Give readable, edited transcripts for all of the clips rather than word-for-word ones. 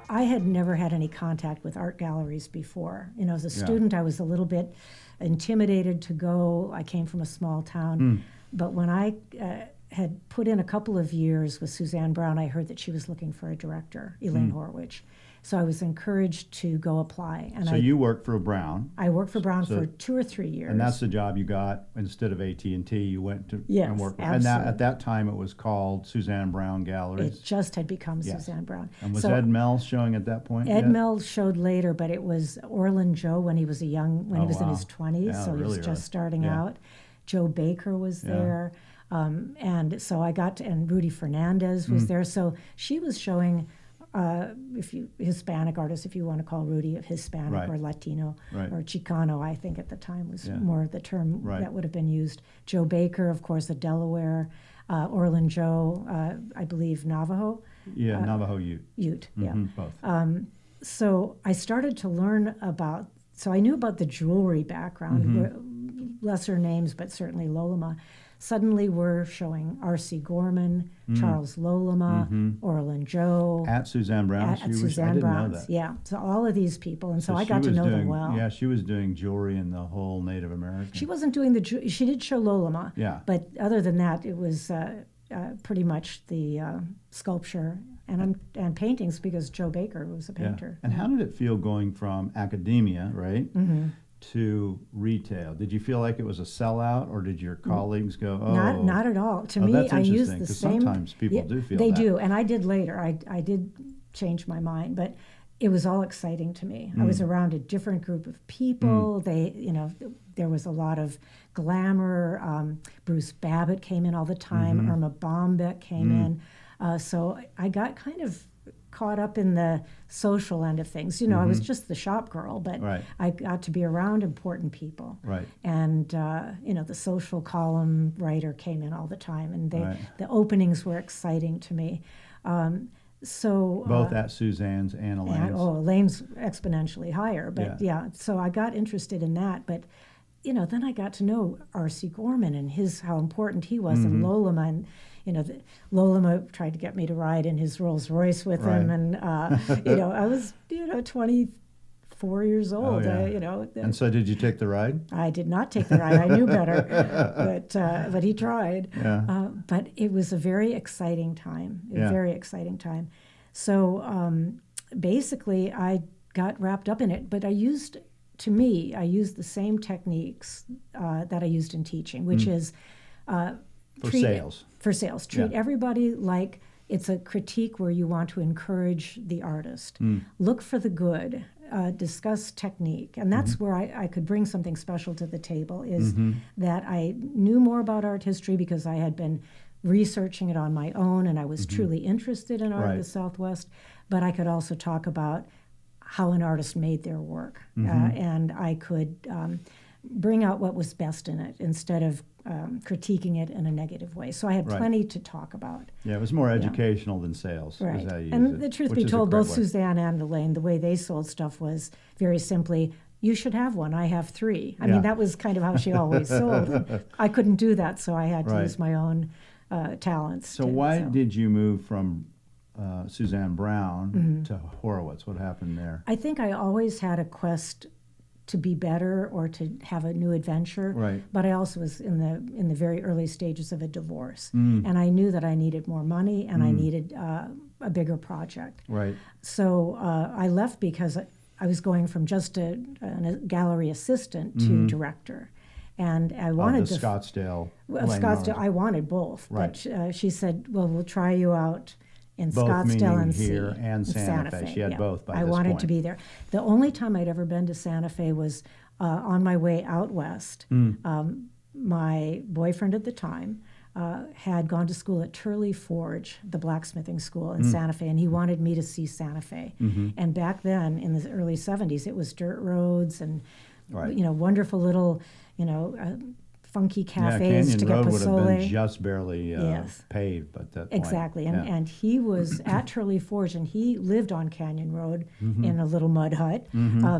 I had never had any contact with art galleries before. You know, as a student, I was a little bit intimidated to go. I came from a small town. But when I had put in a couple of years with Suzanne Brown, I heard that she was looking for a director, Elaine Horwich. So I was encouraged to go apply. And so you worked for Brown. I worked for Brown for 2 or 3 years. And that's the job you got instead of AT&T. You went to and worked. Absolutely. And at that time, it was called Suzanne Brown Galleries. It just had become Suzanne Brown. And was Ed Mell showing at that point? Ed Mell showed later, but it was Orland Joe when he was he was in his 20s, so really he was just starting out. Joe Baker was there. And so I got to, and Rudy Fernandez was there. So she was showing Hispanic artists, if you want to call Rudy Hispanic or Latino or Chicano, I think at the time was more the term that would have been used. Joe Baker, of course, the Delaware, Orland Joe, I believe Navajo. Navajo Ute. Ute, Both. So I started to learn about, so I knew about the jewelry background, lesser names, but certainly Loloma. Suddenly we're showing R.C. Gorman, Charles Loloma, Orland Joe. At Suzanne Brown? At Suzanne Brown's, so all of these people. And so I got to know them well. Yeah, she was doing jewelry in the whole Native American. She wasn't doing she did show Loloma. Yeah. But other than that, it was pretty much the sculpture and paintings, because Joe Baker was a painter. And how did it feel going from academia, right, to retail? Did you feel like it was a sellout, or did your colleagues go, oh? Not at all. To me, I used the same. Sometimes people do feel they that. do, and I did later. I did change my mind, but it was all exciting to me. I was around a different group of people. There was a lot of glamour. Bruce Babbitt came in all the time. Irma Bombeck came in. So I got kind of caught up in the social end of things. I was just the shop girl, but I got to be around important people. Right. And, the social column writer came in all the time, and the openings were exciting to me. Both at Suzanne's and Elaine's. Elaine's exponentially higher, but so I got interested in that. But, then I got to know R.C. Gorman and how important he was, and Loloma, and Loloma tried to get me to ride in his Rolls Royce with him, and I was 24 years old. And so, did you take the ride? I did not take the ride. I knew better, but he tried. Yeah. But it was a very exciting time. Very exciting time. So basically, I got wrapped up in it. But I used the same techniques that I used in teaching, which is For sales. Treat everybody like it's a critique where you want to encourage the artist. Look for the good. Discuss technique. And that's where I could bring something special to the table, is that I knew more about art history because I had been researching it on my own, and I was truly interested in art of the Southwest. But I could also talk about how an artist made their work. And I could bring out what was best in it instead of critiquing it in a negative way. So I had plenty to talk about. Yeah, it was more educational than sales. Right. Is how you and use the it, truth which be is told, a great both way. Suzanne and Elaine, the way they sold stuff was very simply, you should have one, I have 3. I mean, that was kind of how she always sold. I couldn't do that, so I had to use my own talents. So why did you move from Suzanne Brown to Horowitz? What happened there? I think I always had a quest to be better or to have a new adventure. Right. But I also was in the very early stages of a divorce, and I knew that I needed more money and I needed a bigger project. Right. So I left because I was going from just a gallery assistant to director. And I wanted the Scottsdale. Scottsdale. I wanted both, right. But she said, "Well, we'll try you out in both Scottsdale and here and Santa Fe. She had both by this point. I wanted to be there. The only time I'd ever been to Santa Fe was on my way out west. My boyfriend at the time had gone to school at Turley Forge, the blacksmithing school in Santa Fe, and he wanted me to see Santa Fe. And back then, in the early 70s, it was dirt roads and wonderful little funky cafes to get Canyon Road pozole. would have been just barely paved at that point. Exactly, and he was at Turley Forge, and he lived on Canyon Road in a little mud hut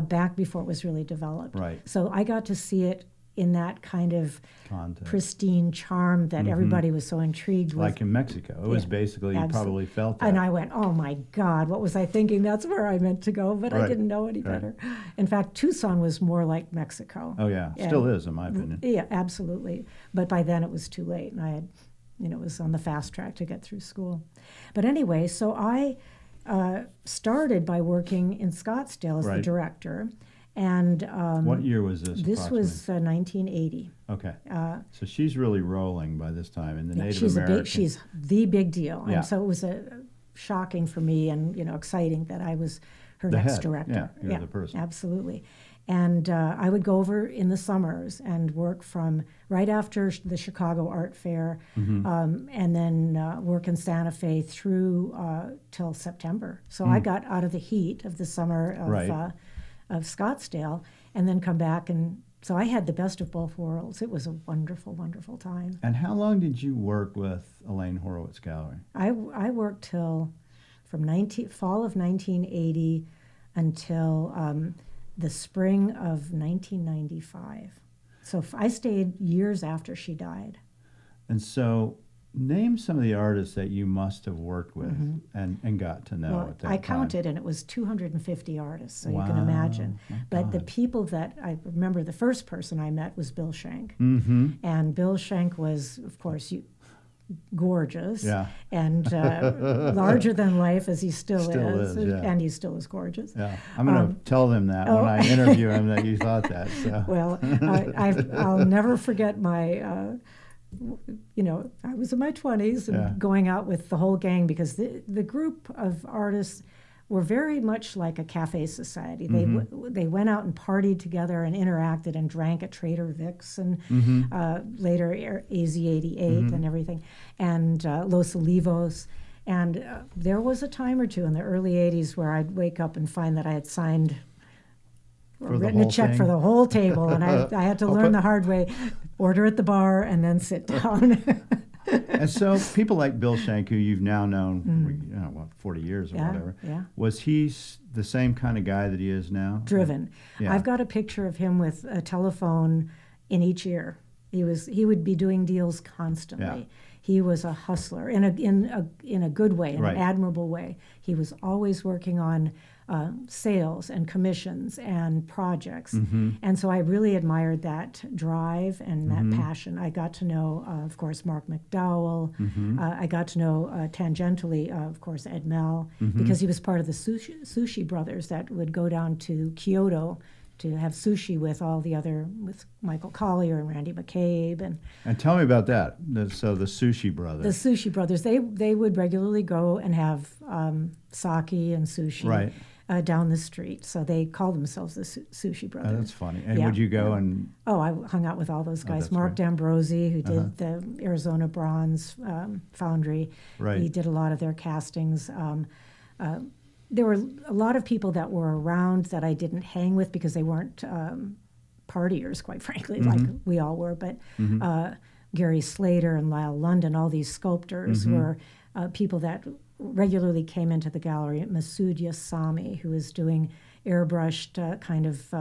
back before it was really developed. Right. So I got to see it in that kind of Context. pristine charm that everybody was so intrigued with. Like in Mexico. It was basically, you probably felt that. And I went, oh my God, what was I thinking? That's where I meant to go, but I didn't know any better. In fact, Tucson was more like Mexico. Oh yeah, still is in my opinion. Yeah, absolutely. But by then it was too late, and I had, was on the fast track to get through school. But anyway, so I started by working in Scottsdale as the director. And what year was this? This was 1980. Okay. So she's really rolling by this time in the Native she's American. She's the big deal. Yeah. And so it was shocking for me and exciting that I was her next director. Yeah, you're the person. Absolutely. And I would go over in the summers and work from right after the Chicago Art Fair, and then work in Santa Fe through till September. So I got out of the heat of the summer of Scottsdale, and then come back, and so I had the best of both worlds. It was a wonderful, wonderful time. And how long did you work with Elaine Horowitz Gallery? I worked till from fall of 1980 until the spring of 1995. So I stayed years after she died. And so name some of the artists that you must have worked with and got to know at that time. I counted, and it was 250 artists, so you can imagine. But the people that I remember, the first person I met was Bill Schenck. And Bill Schenck was, of course, gorgeous and larger than life, as he still is, and he still is gorgeous. Yeah, I'm going to tell them that when I interview him that you thought that. So. Well, I'll never forget my... I was in my 20s and going out with the whole gang, because the group of artists were very much like a cafe society. They went out and partied together and interacted and drank at Trader Vic's and later AZ88 and everything, and Los Olivos. And there was a time or two in the early 80s where I'd wake up and find that I had signed or written a check for the whole table, and I had to learn the hard way, order at the bar and then sit down. And so people like Bill Schenck, who you've now known, 40 years or whatever, was he the same kind of guy that he is now? Driven. Yeah. I've got a picture of him with a telephone in each ear. He would be doing deals constantly. Yeah. He was a hustler in a good way, in an admirable way. He was always working on sales and commissions and projects. And so I really admired that drive and that passion. I got to know, of course, Mark McDowell. I got to know tangentially, of course, Ed Mell, because he was part of the sushi brothers that would go down to Kyoto to have sushi with with Michael Collier and Randy McCabe. And tell me about that. So the Sushi Brothers. The Sushi Brothers, they would regularly go and have sake and sushi down the street. So they called themselves the Sushi Brothers. Oh, that's funny. And would you go and... Oh, I hung out with all those guys. Mark D'Ambrosi, who did the Arizona Bronze Foundry. He did a lot of their castings. There were a lot of people that were around that I didn't hang with because they weren't partiers, quite frankly, like we all were. But Gary Slater and Lyle London, all these sculptors were people that regularly came into the gallery. Masood Yassami, who was doing airbrushed kind of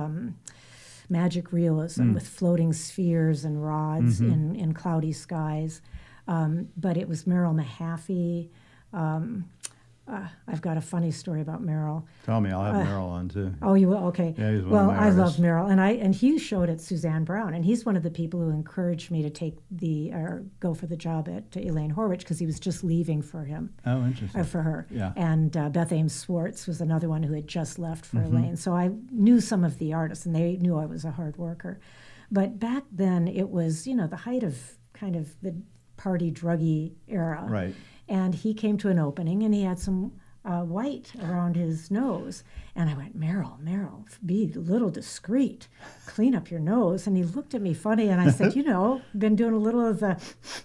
magic realism with floating spheres and rods in cloudy skies. But it was Merrill Mahaffey. I've got a funny story about Merrill. Tell me, I'll have Merrill on too. Oh, you will? Okay. Yeah, he's one of my I artists. love Merrill, and he showed at Suzanne Brown, and he's one of the people who encouraged me to go for the job at Elaine Horowitz, because he was just leaving for him. Oh, interesting. For her. Yeah. And Beth Ames Swartz was another one who had just left for Elaine. So I knew some of the artists, and they knew I was a hard worker. But back then, it was the height of kind of the party druggy era. Right. And he came to an opening, and he had some white around his nose. And I went, Merrill, be a little discreet. Clean up your nose. And he looked at me funny, and I said, been doing a little of the,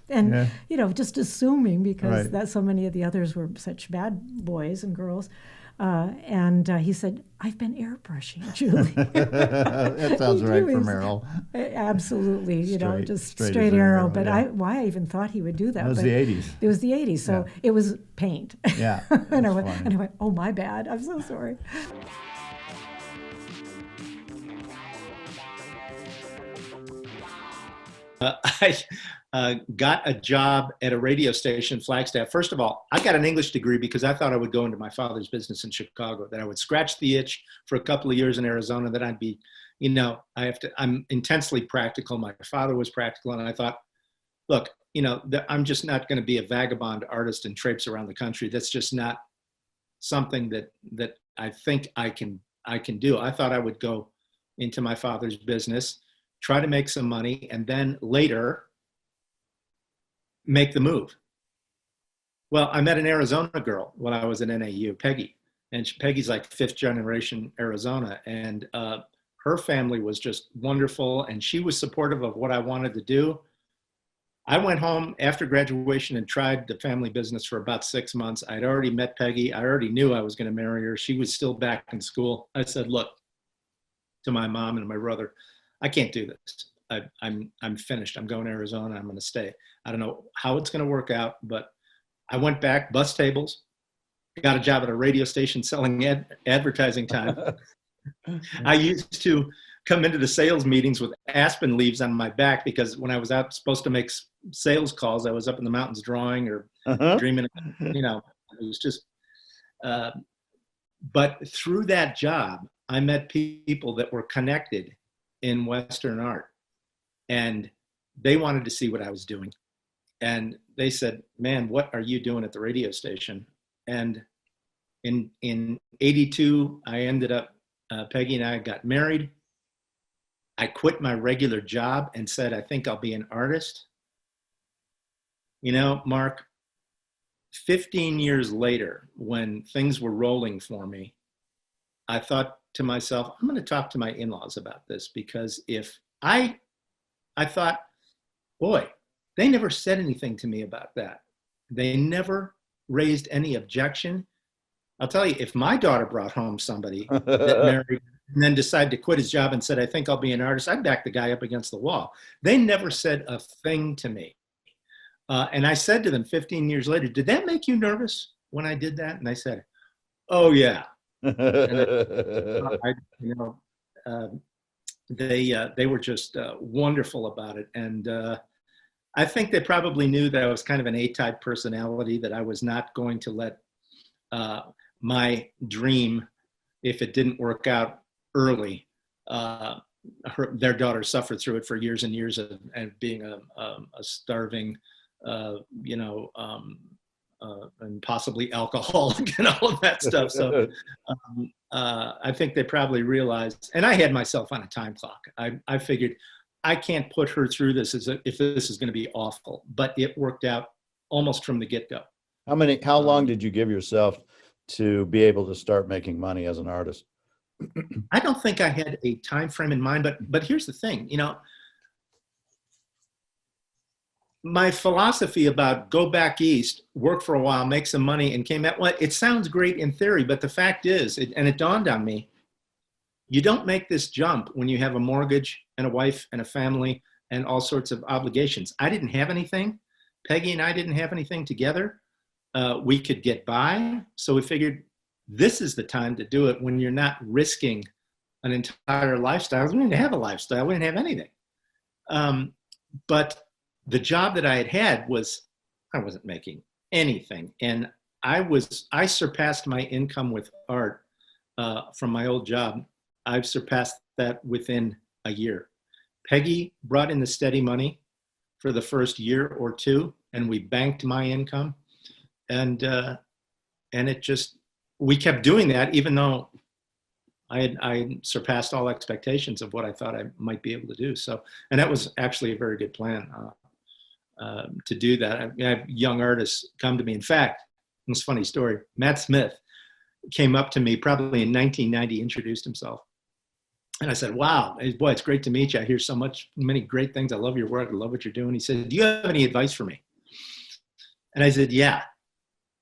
and, just assuming because that so many of the others were such bad boys and girls. And he said, I've been airbrushing, Julie. That sounds right for Merrill. Absolutely, just straight arrow. But why I even thought he would do that. It was the 80s. It was the 80s, so it was paint. Yeah, and I went, oh, my bad. I'm so sorry. I got a job at a radio station, Flagstaff. First of all, I got an English degree because I thought I would go into my father's business in Chicago, that I would scratch the itch for a couple of years in Arizona, that I'd be, I'm intensely practical. My father was practical. And I thought, look, I'm just not going to be a vagabond artist and traipse around the country. That's just not something that I think I can do. I thought I would go into my father's business, try to make some money, and then later make the move. Well, I met an Arizona girl when I was at NAU, Peggy, and Peggy's like fifth generation Arizona, and her family was just wonderful, and she was supportive of what I wanted to do. I went home after graduation and tried the family business for about 6 months. I'd already met Peggy. I already knew I was going to marry her. She was still back in school. I said, look, to my mom and my brother, I can't do this. I'm finished. I'm going to Arizona. I'm going to stay. I don't know how it's going to work out, but I went back, bus tables, got a job at a radio station selling advertising time. I used to come into the sales meetings with aspen leaves on my back, because when I was out supposed to make sales calls, I was up in the mountains drawing or dreaming, it was just, but through that job, I met people that were connected in Western art, and they wanted to see what I was doing. And they said, man, what are you doing at the radio station? And in 82, I ended up, Peggy and I got married. I quit my regular job and said, I think I'll be an artist. Mark, 15 years later, when things were rolling for me, I thought to myself, I'm going to talk to my in-laws about this, because if I thought, boy, they never said anything to me about that. They never raised any objection. I'll tell you, if my daughter brought home somebody that married and then decided to quit his job and said, I think I'll be an artist, I'd back the guy up against the wall. They never said a thing to me. And I said to them 15 years later, did that make you nervous when I did that? And they said, oh yeah. They were just wonderful about it. And I think they probably knew that I was kind of an A-type personality, that I was not going to let my dream, if it didn't work out early, their daughter suffered through it for years and years of being a starving, and possibly alcoholic and all of that stuff. So I think they probably realized, and I had myself on a time clock. I figured I can't put her through this if this is going to be awful, but it worked out almost from the get-go. How long did you give yourself to be able to start making money as an artist? I don't think I had a time frame in mind, but here's the thing, my philosophy about go back east, work for a while, make some money, and came back, well, it sounds great in theory, but the fact is, and it dawned on me, you don't make this jump when you have a mortgage and a wife and a family and all sorts of obligations. I didn't have anything. Peggy and I didn't have anything together. We could get by. So we figured this is the time to do it when you're not risking an entire lifestyle. We didn't have a lifestyle. We didn't have anything. But the job that I had I wasn't making anything. And I surpassed my income with art from my old job. I've surpassed that within a year. Peggy brought in the steady money for the first year or two, and we banked my income. And it just, we kept doing that, even though I surpassed all expectations of what I thought I might be able to do. So, and that was actually a very good plan to do that. I have young artists come to me. In fact, it's a funny story. Matt Smith came up to me probably in 1990, introduced himself. And I said, wow, boy, it's great to meet you. I hear many great things. I love your work. I love what you're doing. He said, do you have any advice for me? And I said, yeah.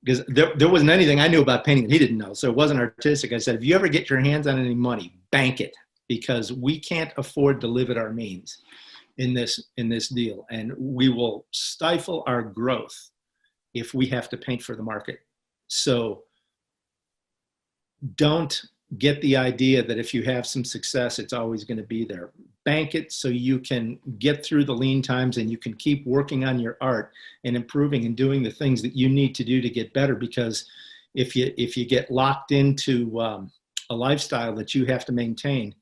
Because there wasn't anything I knew about painting that he didn't know. So it wasn't artistic. I said, if you ever get your hands on any money, bank it, because we can't afford to live at our means in this deal. And we will stifle our growth if we have to paint for the market. So don't get the idea that if you have some success, it's always going to be there. Bank it so you can get through the lean times and you can keep working on your art and improving and doing the things that you need to do to get better. Because if you get locked into a lifestyle that you have to maintain,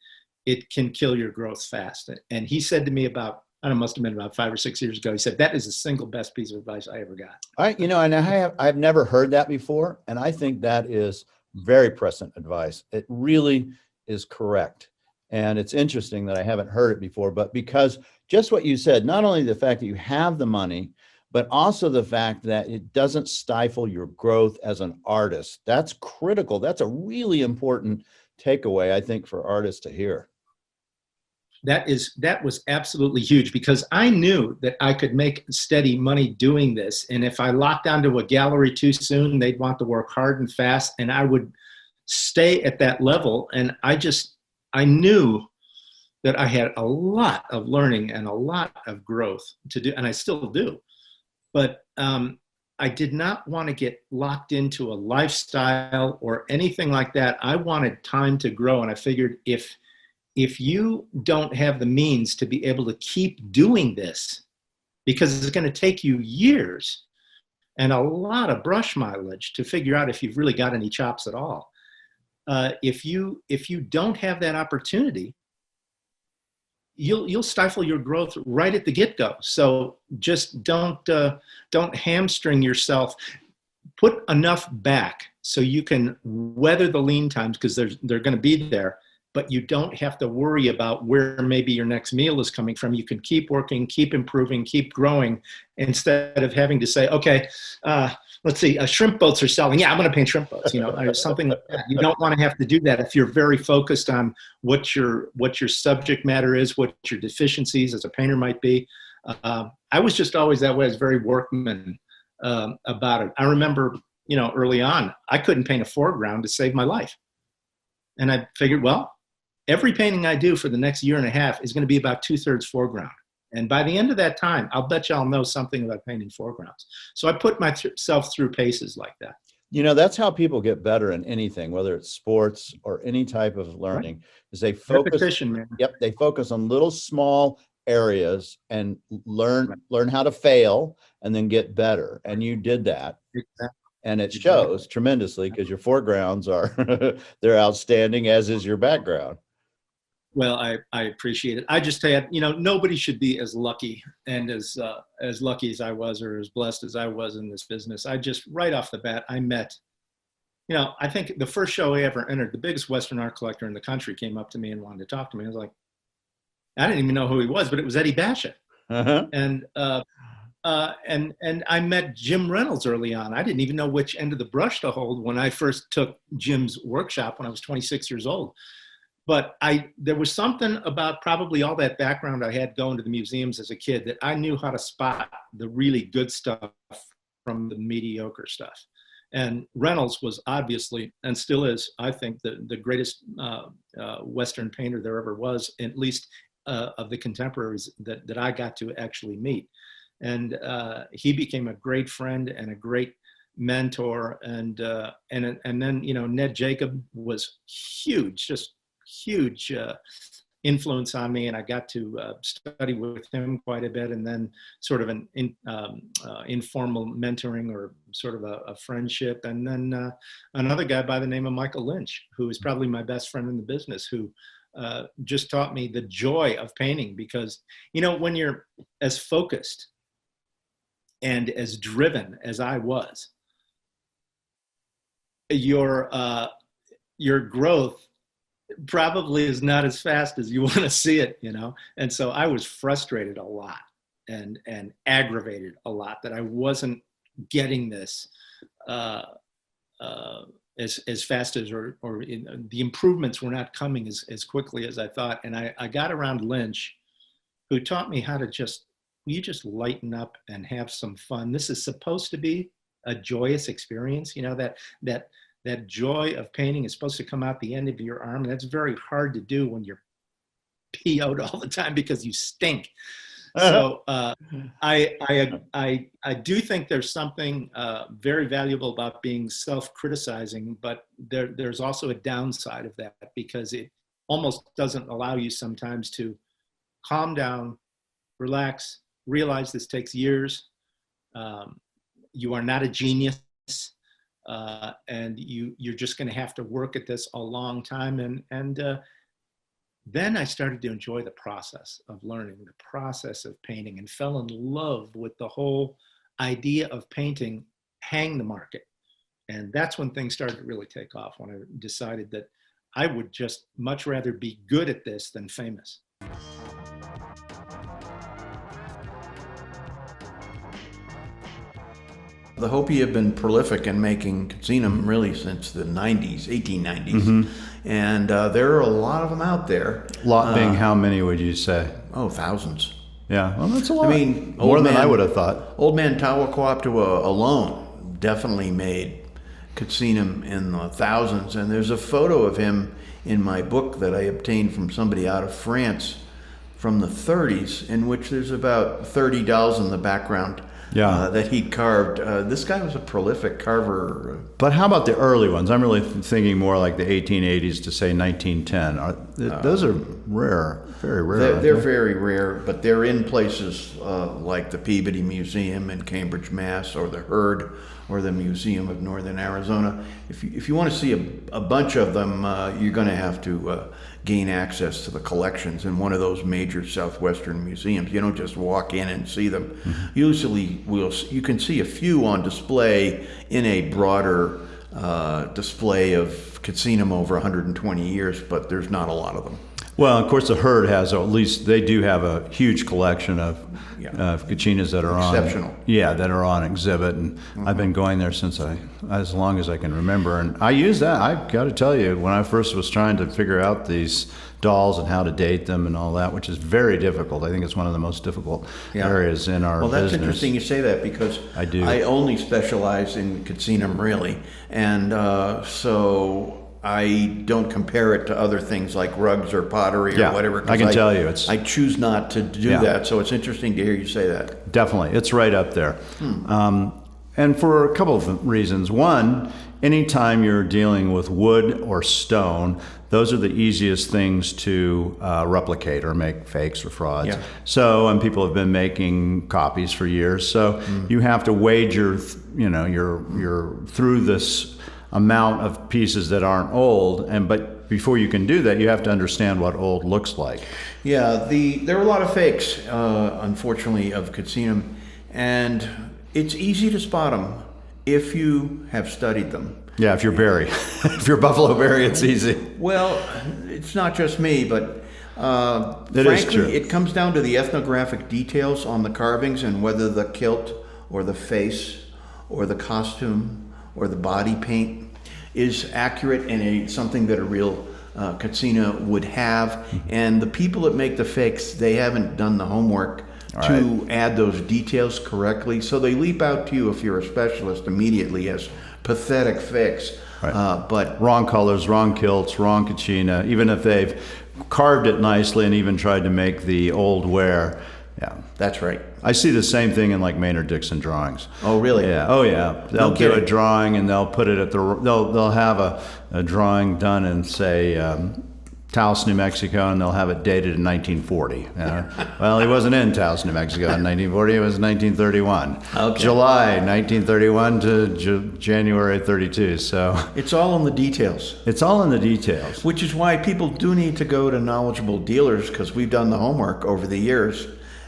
it can kill your growth fast. And he said to me about, I don't know, must have been about 5 or 6 years ago, he said, that is the single best piece of advice I ever got. And I've never heard that before. And I think that is very prescient advice. It really is correct. And it's interesting that I haven't heard it before, but because just what you said, not only the fact that you have the money, but also the fact that it doesn't stifle your growth as an artist. That's critical. That's a really important takeaway, I think, for artists to hear. That was absolutely huge, because I knew that I could make steady money doing this. And if I locked onto a gallery too soon, they'd want to work hard and fast, and I would stay at that level. And I knew that I had a lot of learning and a lot of growth to do, and I still do. But I did not want to get locked into a lifestyle or anything like that. I wanted time to grow. And I figured if you don't have the means to be able to keep doing this, because it's going to take you years and a lot of brush mileage to figure out if you've really got any chops at all. If you don't have that opportunity, you'll stifle your growth right at the get-go. So just don't hamstring yourself. Put enough back so you can weather the lean times, because they're going to be there. But you don't have to worry about where maybe your next meal is coming from. You can keep working, keep improving, keep growing, instead of having to say, okay, let's see, shrimp boats are selling. Yeah, I'm going to paint shrimp boats, or something like that. You don't want to have to do that if you're very focused on what your subject matter is, what your deficiencies as a painter might be. I was just always that way. I was very workman about it. I remember, early on, I couldn't paint a foreground to save my life. And I figured, well, every painting I do for the next year and a half is going to be about 2/3 foreground. And by the end of that time, I'll bet you I'll know something about painting foregrounds. So I put myself through paces like that. That's how people get better in anything, whether it's sports or any type of learning, is they focus. Repetition, man. Yep. They focus on little small areas and learn how to fail and then get better. And you did that. Exactly. And it shows tremendously, because your foregrounds are, they're outstanding, as is your background. Well, I appreciate it. I just had, nobody should be as lucky and as lucky as I was, or as blessed as I was in this business. I just, right off the bat, I met, I think the first show I ever entered, the biggest Western art collector in the country came up to me and wanted to talk to me. I was like, I didn't even know who he was, but it was Eddie Basha. Uh-huh. And I met Jim Reynolds early on. I didn't even know which end of the brush to hold when I first took Jim's workshop when I was 26 years old. But there was something about probably all that background I had going to the museums as a kid that I knew how to spot the really good stuff from the mediocre stuff. And Reynolds was obviously, and still is, I think, the greatest Western painter there ever was, at least of the contemporaries that I got to actually meet. And he became a great friend and a great mentor. And then, Ned Jacob was huge, just huge influence on me. And I got to study with him quite a bit, and then sort of an informal mentoring, or sort of a friendship. And then another guy by the name of Michael Lynch, who is probably my best friend in the business, who just taught me the joy of painting. Because, when you're as focused and as driven as I was, your growth probably is not as fast as you want to see it, And so I was frustrated a lot and aggravated a lot that I wasn't getting this as fast as, or the improvements were not coming as quickly as I thought. And I got around Lynch, who taught me how to you just lighten up and have some fun. This is supposed to be a joyous experience, that joy of painting is supposed to come out the end of your arm. And that's very hard to do when you're PO'd all the time because you stink. So I do think there's something very valuable about being self-criticizing, but there's also a downside of that, because it almost doesn't allow you sometimes to calm down, relax, realize this takes years. You are not a genius, and you're just going to have to work at this a long time. And then I started to enjoy the process of learning, the process of painting, and fell in love with the whole idea of painting hang the market. And that's when things started to really take off, when I decided that I would just much rather be good at this than famous. The Hopi have been prolific in making Katsina really since the 90s, 1890s. Mm-hmm. And there are a lot of them out there. Lot being how many would you say? Oh, thousands. Yeah, well, that's a lot. I mean, more than I would have thought. Old man Tawakwaptua alone definitely made Katsina in the thousands. And there's a photo of him in my book that I obtained from somebody out of France from the 30s, in which there's about 30 dolls in the background. Yeah. That he carved. This guy was a prolific carver. But how about the early ones? I'm really thinking more like the 1880s to say 1910. Those are rare, very rare. They're very rare, but they're in places like the Peabody Museum in Cambridge, Mass., or the Hurd, or the Museum of Northern Arizona. If you want to see a bunch of them, you're going to have to gain access to the collections in one of those major southwestern museums. You don't just walk in and see them. Mm-hmm. Usually, you can see a few on display in a broader display of Katsina over 120 years, but there's not a lot of them. Well, of course, the Hurd has, or at least they do have, a huge collection of Katsinas that are exceptional. That are on exhibit, and I've been going there since as long as I can remember. And I use that. I've got to tell you, when I first was trying to figure out these dolls and how to date them and all that, which is very difficult. I think it's one of the most difficult areas in our business. Well, that's interesting you say that, because I only specialize in Katsina, really, and so I don't compare it to other things like rugs or pottery or whatever. I can tell you, I choose not to do that, so it's interesting to hear you say that. Definitely, it's right up there. And for a couple of reasons. One, anytime you're dealing with wood or stone, those are the easiest things to replicate or make fakes or frauds. Yeah. So, and people have been making copies for years. So you have to wager, you're through this amount of pieces that aren't old, but before you can do that, you have to understand what old looks like. Yeah, there are a lot of fakes, unfortunately, of Katsina, and it's easy to spot them if you have studied them. Yeah, if you're Barry. If you're Buffalo Barry, it's easy. Well, it's not just me, but frankly, it comes down to the ethnographic details on the carvings and whether the kilt or the face or the costume or the body paint is accurate and something that a real Katsina would have. And the people that make the fakes, they haven't done the homework to add those details correctly. So they leap out to you, if you're a specialist, immediately as pathetic fakes. Right. But wrong colors, wrong kilts, wrong Katsina, even if they've carved it nicely and even tried to make the old wear. Yeah, that's right. I see the same thing in like Maynard Dixon drawings. Oh, really? Yeah. Oh, yeah. They'll do a drawing and they'll put it at they'll have a drawing done in, say, Taos, New Mexico, and they'll have it dated in 1940. Well, he wasn't in Taos, New Mexico in 1940. It was 1931. Okay. July 1931 to January 32. So it's all in the details. It's all in the details. Which is why people do need to go to knowledgeable dealers, because we've done the homework over the years.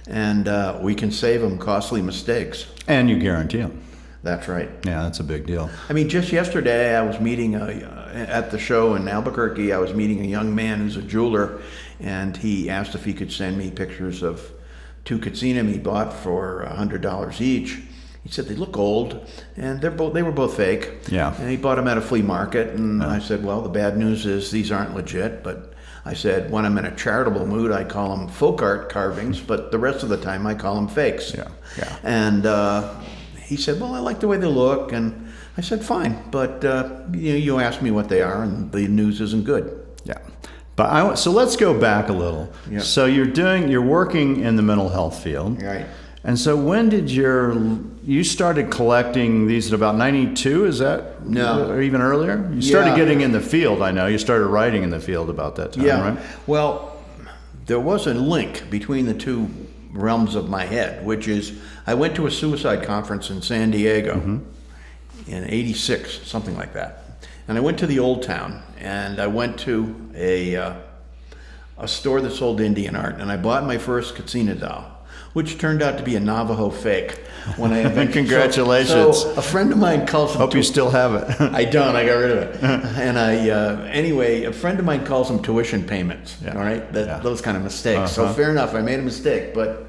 And we can save them costly mistakes. And you guarantee them. That's right. Yeah, that's a big deal. I mean, just yesterday I was meeting at the show in Albuquerque, I was meeting a young man who's a jeweler, and he asked if he could send me pictures of 2 Katsina he bought for $100 each. He said they look old, and they were both fake. Yeah. And he bought them at a flea market, and I said, well, the bad news is these aren't legit, but I said, when I'm in a charitable mood, I call them folk art carvings, but the rest of the time I call them fakes. Yeah. And he said, well, I like the way they look. And I said, fine, but you asked me what they are, and the news isn't good. Yeah. But so let's go back a little. Yeah. So you're working in the mental health field. Right. And so when did you started collecting these at about 92, is that? No. Or even earlier? You started Yeah. getting in the field, I know. You started writing in the field about that time, Yeah. right? Well, there was a link between the two realms of my head, which is I went to a suicide conference in San Diego in '86, something like that. And I went to the Old Town, and I went to a store that sold Indian art, and I bought my first Katsina doll, which turned out to be a Navajo fake. When I eventually, Congratulations. So a friend of mine calls them. Hope you still have it. I don't. I got rid of it. And anyway, a friend of mine calls them tuition payments. Yeah. All right, Yeah. those kind of mistakes. So fair enough. I made a mistake, but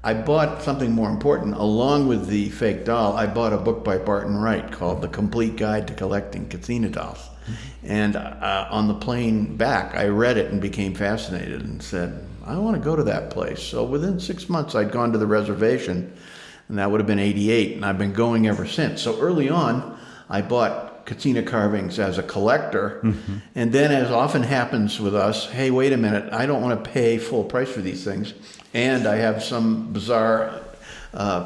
I bought something more important along with the fake doll. I bought a book by Barton Wright called "The Complete Guide to Collecting Katsina Dolls." And on the plane back, I read it and became fascinated and said, I want to go to that place. So within 6 months, I'd gone to the reservation, and that would have been '88, and I've been going ever since. So early on, I bought Katsina carvings as a collector, and then, as often happens with us, hey, wait a minute, I don't want to pay full price for these things, and I have some bizarre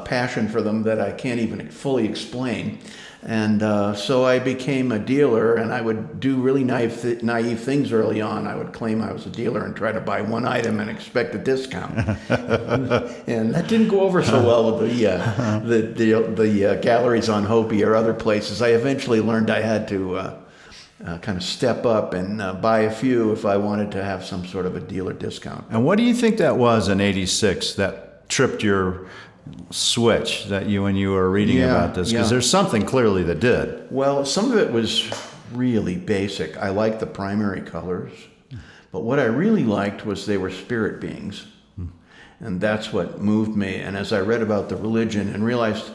passion for them that I can't even fully explain. And so I became a dealer, and I would do really naive things early on. I would claim I was a dealer and try to buy one item and expect a discount. And that didn't go over so well with the galleries on Hopi or other places. I eventually learned I had to kind of step up and buy a few if I wanted to have some sort of a dealer discount. And what do you think that was in '86 that tripped your switch when you were reading about this? Because there's something clearly that did. Well, some of it was really basic. I liked the primary colors, but what I really liked was they were spirit beings. And that's what moved me. And as I read about the religion and realized,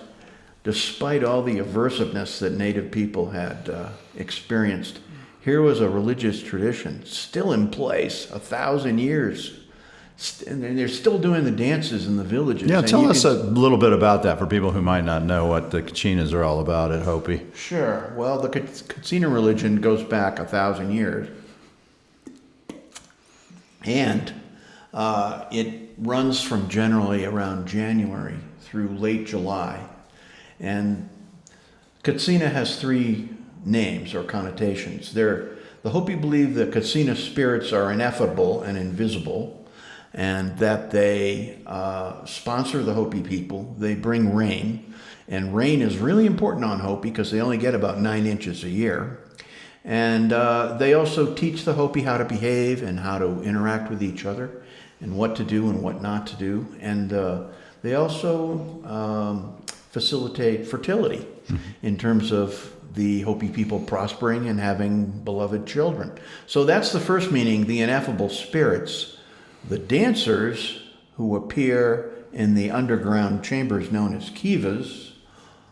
despite all the aversiveness that Native people had experienced, here was a religious tradition still in place 1,000 years. And they're still doing the dances in the villages. Yeah, And tell you us can- a little bit about that for people who might not know what the Kachinas are all about at Hopi. Sure. Well, the Katsina religion goes back 1,000 years. And it runs from generally around January through late July. And Katsina has 3 names or connotations. The Hopi believe the Katsina spirits are ineffable and invisible, and that they sponsor the Hopi people. They bring rain, and rain is really important on Hopi because they only get about 9 inches a year. And they also teach the Hopi how to behave and how to interact with each other and what to do and what not to do. And they also facilitate fertility in terms of the Hopi people prospering and having beloved children. So that's the first meaning, the ineffable spirits. The dancers who appear in the underground chambers known as kivas,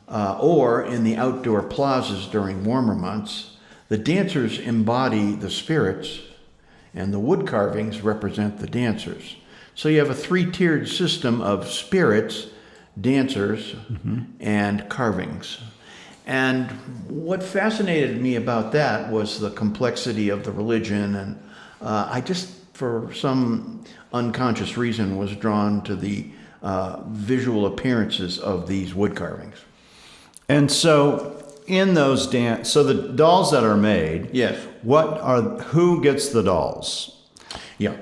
or in the outdoor plazas during warmer months, the dancers embody the spirits, and the wood carvings represent the dancers. So you have a 3-tiered system of spirits, dancers, and carvings. And what fascinated me about that was the complexity of the religion, and I just, for some unconscious reason, was drawn to the visual appearances of these wood carvings. And so in those so the dolls that are made, Yes. who gets the dolls? Yeah.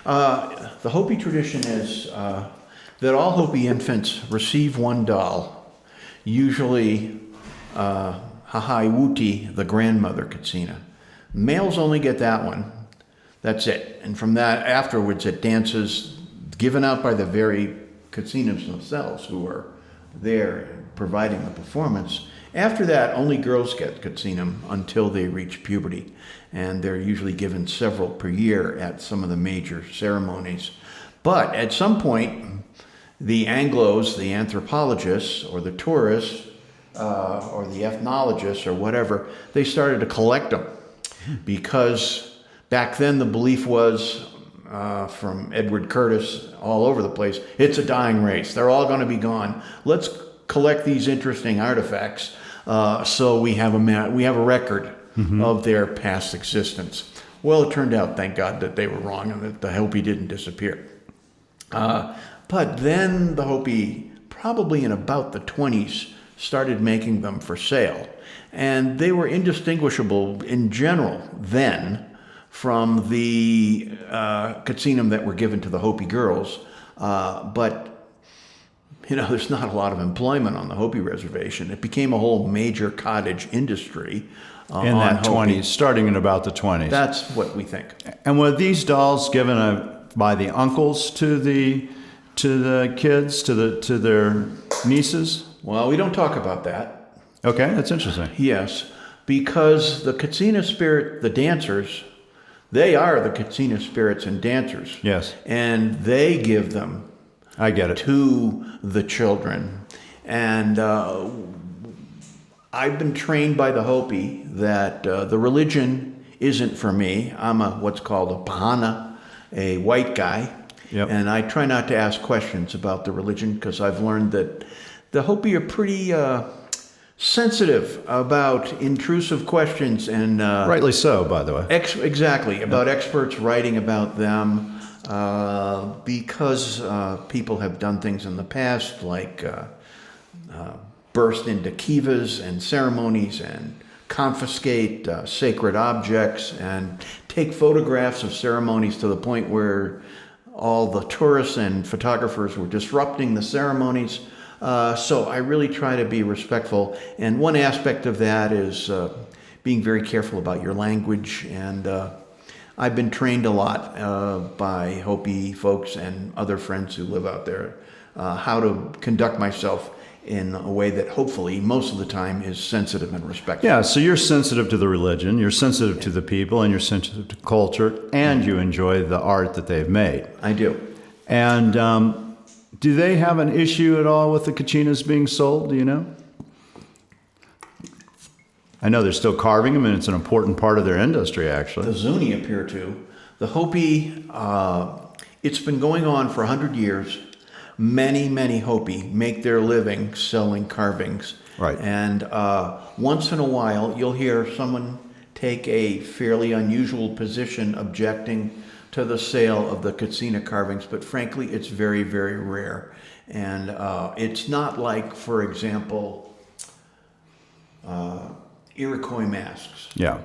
The Hopi tradition is that all Hopi infants receive one doll, usually Hahaiwuti, the grandmother Katsina. Males only get that one. That's it. And from that, afterwards, it dances given out by the very Katsinas themselves who are there providing the performance. After that, only girls get Katsinam until they reach puberty. And they're usually given several per year at some of the major ceremonies. But at some point, the Anglos, the anthropologists, or the tourists, or the ethnologists, or whatever, they started to collect them. Because back then the belief was, from Edward Curtis all over the place, it's a dying race. They're all going to be gone. Let's collect these interesting artifacts so we have a record of their past existence. Well, it turned out, thank God, that they were wrong and that the Hopi didn't disappear. But then the Hopi, probably in about the 20s, started making them for sale. And they were indistinguishable in general then from the Katsina that were given to the Hopi girls. But there's not a lot of employment on the Hopi reservation. It became a whole major cottage industry In that Hopi. 20s, starting in about the 20s. That's what we think. And were these dolls given by the uncles to the kids, to their nieces? Well, we don't talk about that. Okay, that's interesting. Yes, because the Katsina spirit, the dancers, they are the Katsina spirits and dancers. Yes. And they give them I get it. to the children. And I've been trained by the Hopi that the religion isn't for me. I'm what's called a Pahana, a white guy. Yep. And I try not to ask questions about the religion because I've learned that the Hopi are pretty sensitive about intrusive questions and Rightly so, by the way. exactly about experts writing about them because people have done things in the past like burst into kivas and ceremonies and confiscate sacred objects and take photographs of ceremonies to the point where all the tourists and photographers were disrupting the ceremonies. So I really try to be respectful. And one aspect of that is being very careful about your language. And I've been trained a lot by Hopi folks and other friends who live out there how to conduct myself in a way that hopefully most of the time is sensitive and respectful. Yeah, so you're sensitive to the religion, you're sensitive to the people, and you're sensitive to culture, and you enjoy the art that they've made. I do. And do they have an issue at all with the Kachinas being sold? Do you know? I know they're still carving them, and it's an important part of their industry, actually. The Zuni appear to. The Hopi, it's been going on for 100 years. Many Hopi make their living selling carvings. Right. And once in a while, you'll hear someone take a fairly unusual position objecting to the sale of the Katsina carvings, but frankly, it's very rare. And it's not like, for example, Iroquois masks. Yeah,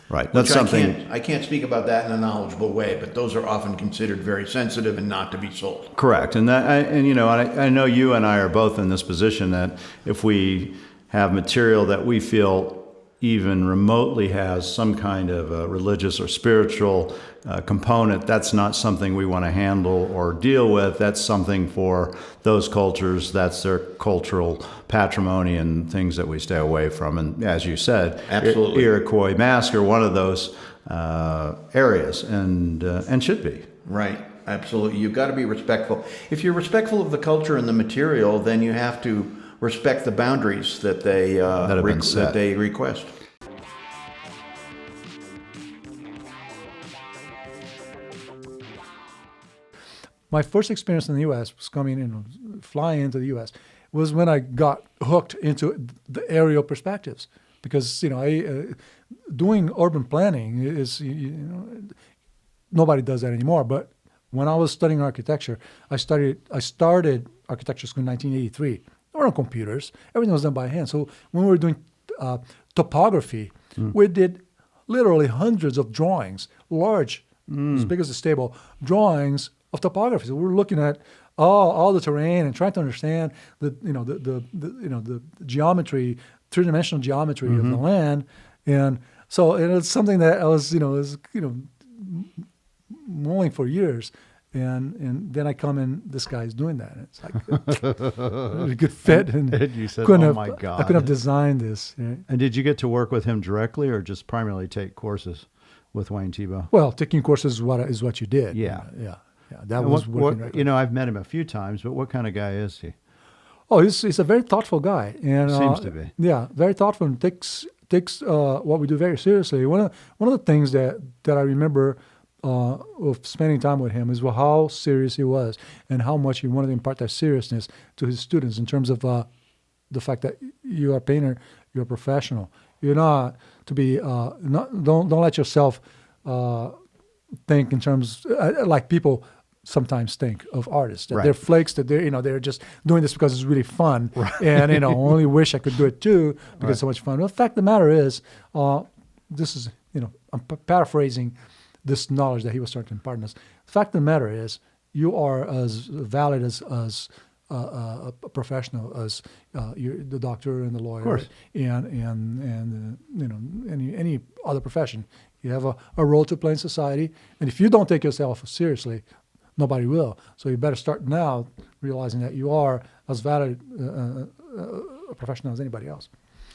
right. That's Which something. I can't speak about that in a knowledgeable way, but those are often considered very sensitive and not to be sold. Correct, and I know you and I are both in this position that if we have material that we feel even remotely has some kind of a religious or spiritual component, that's not something we want to handle or deal with. That's something for those cultures. That's their cultural patrimony and things that we stay away from. And as you said, Absolutely. Iroquois masks are one of those areas, and should be. Right, absolutely. You've got to be respectful. If you're respectful of the culture and the material, then you have to respect the boundaries that they have been set. that they request. My first experience in the U.S. was flying into the U.S. was when I got hooked into the aerial perspectives, because doing urban planning is nobody does that anymore. But when I was studying architecture, I started architecture school in 1983. There were no computers; everything was done by hand. So when we were doing topography, we did literally hundreds of drawings, large, as big as a stable, drawings of topography. So we're looking at all the terrain and trying to understand the geometry, three-dimensional geometry of the land, and so it's something that I was mulling for years, and then I come in, this guy's doing that. And it's like a good fit, and You said, couldn't "Oh have, my God." I couldn't have designed this. Right? And did you get to work with him directly, or just primarily take courses with Wayne Thiebaud? Well, taking courses is what you did. Yeah. Yeah. That was working. Right. I've met him a few times, but what kind of guy is he? Oh, he's a very thoughtful guy, and Seems to be. Yeah, very thoughtful, and takes what we do very seriously. One of the things that I remember of spending time with him is how serious he was, and how much he wanted to impart that seriousness to his students in terms of the fact that you are a painter, you're a professional. You're not to be don't let yourself think in terms like people sometimes think of artists that Right. they're flakes, that they're just doing this because it's really fun, and only wish I could do it too because it's so much fun. Well, the fact of the matter is, this is I'm paraphrasing this knowledge that he was trying to impart in us. The fact of the matter is, you are as valid as a professional as the doctor and the lawyer, Of course. and any other profession. You have a role to play in society, and if you don't take yourself seriously, nobody will. So you better start now realizing that you are as valid a professional as anybody else.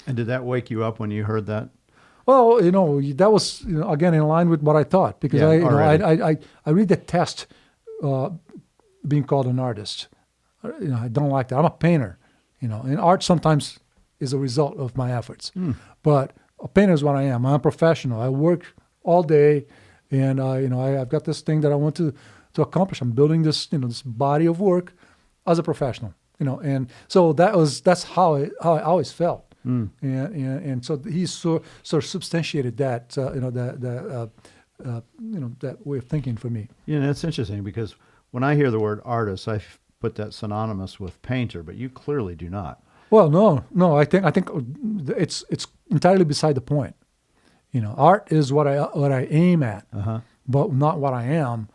And did that wake you up when you heard that? Well, that was again in line with what I thought, because Yeah, I really detest being called an artist. I don't like that. I'm a painter, and art sometimes is a result of my efforts. But a painter is what I am. I'm a professional. I work all day, and I've got this thing that I want to accomplish. I'm building this this body of work as a professional, and so that's how I always felt. And so he sort of substantiated that that way of thinking for me. That's interesting, because when I hear the word artist, I put that synonymous with painter, but you clearly do not. Well, no. I think it's entirely beside the point. Art is what I aim at, but not what I am.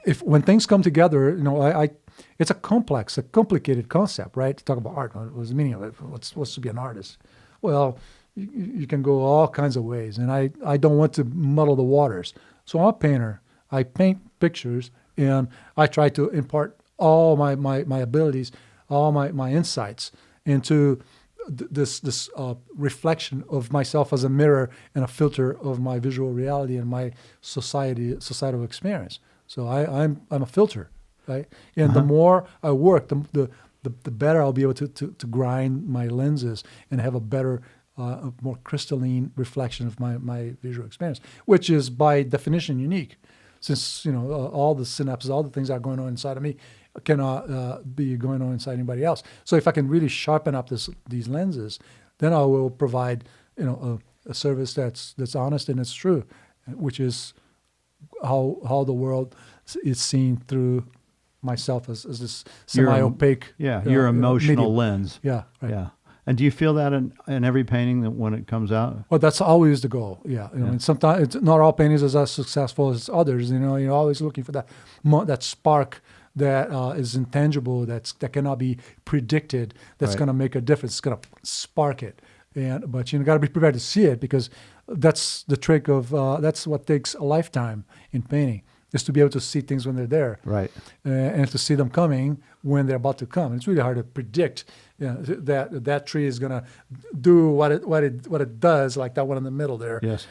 If when things come together, it's a complicated concept, right? To talk about art, what's the meaning of it? What's supposed to be an artist? Well, you can go all kinds of ways, and I don't want to muddle the waters. So I'm a painter. I paint pictures, and I try to impart all my abilities, all my insights into this reflection of myself as a mirror and a filter of my visual reality and my societal experience. So I'm a filter, right? And the more I work, the better I'll be able to grind my lenses and have a better, a more crystalline reflection of my visual experience, which is by definition unique, since all the synapses, all the things that are going on inside of me cannot be going on inside anybody else. So if I can really sharpen up these lenses, then I will provide a service that's honest and it's true, which is how the world is seen through myself as this semi-opaque. Your emotional medium. lens. Yeah, right. Yeah. And do you feel that in every painting that when it comes out? Well, that's always the goal. Yeah, and sometimes it's not all paintings are as successful as others. You're always looking for that spark that is intangible, that cannot be predicted. That's going to make a difference. It's going to spark it. But you got to be prepared to see it, because that's the trick of that's what takes a lifetime in painting, is to be able to see things when they're there, Right. And to see them coming when they're about to come. It's really hard to predict that tree is going to do what it does, like that one in the middle there. Yes.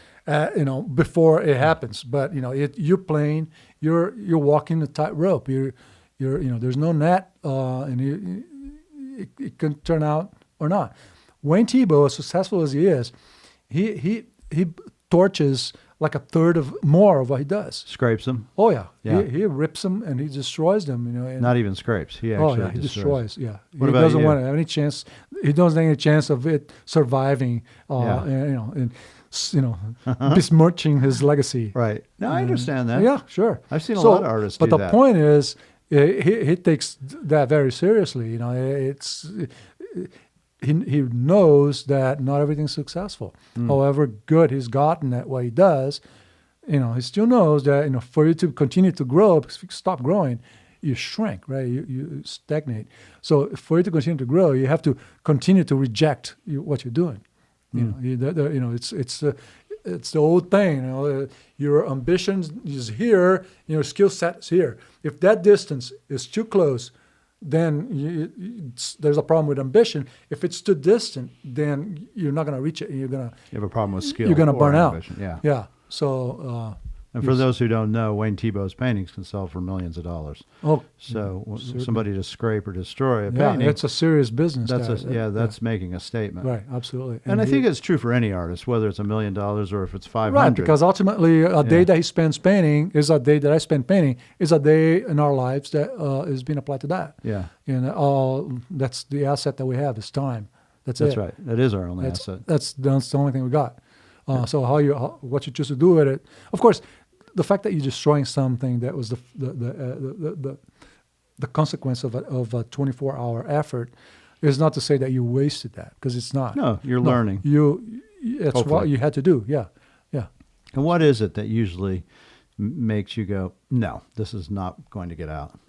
Before it happens. But you're playing, you're walking the tightrope. You're there's no net, and it can turn out or not. Wayne Thiebaud, as successful as he is, he torches like a third of more of what he does. Scrapes them? Oh yeah, Yeah. He rips them and he destroys them. And, Not even scrapes. He actually he destroys. Yeah, What he about doesn't you? want to have any chance. He doesn't have any chance of it surviving. Besmirching his legacy. Right. No, I understand that. Yeah, sure. I've seen a lot of artists but do the that. point is, he takes that very seriously. He knows that not everything's successful. However good he's gotten at what he does, he still knows that for you to continue to grow, because if you stop growing, you shrink, right? You stagnate. So for you to continue to grow, you have to continue to reject what you're doing. It's the old thing. Your ambition is here, your skill set is here. If that distance is too close, then there's a problem with ambition. If it's too distant, then you're not going to reach it, and You have a problem with skill. you're going to or burn out. ambition. Yeah. Yeah. So. And for those who don't know, Wayne Thiebaud's paintings can sell for millions of dollars. Oh. So certainly. somebody to scrape or destroy a Yeah, painting, it's a serious business. that's making a statement. Right. Absolutely. And I think it's true for any artist, whether it's $1 million or if it's 500. Right, because ultimately a day that he spends painting is a day that I spend painting, is a day in our lives that is being applied to that. Yeah. And that's the asset that we have, is time. That's That's it. right. That is our only asset. That's the only thing we got. So what you choose to do with it, of course, the fact that you're destroying something that was the consequence of a 24-hour effort is not to say that you wasted that, because it's not. No, you're learning. It's Hopefully. what you had to do. Yeah. And what is it that usually makes you go, no, this is not going to get out?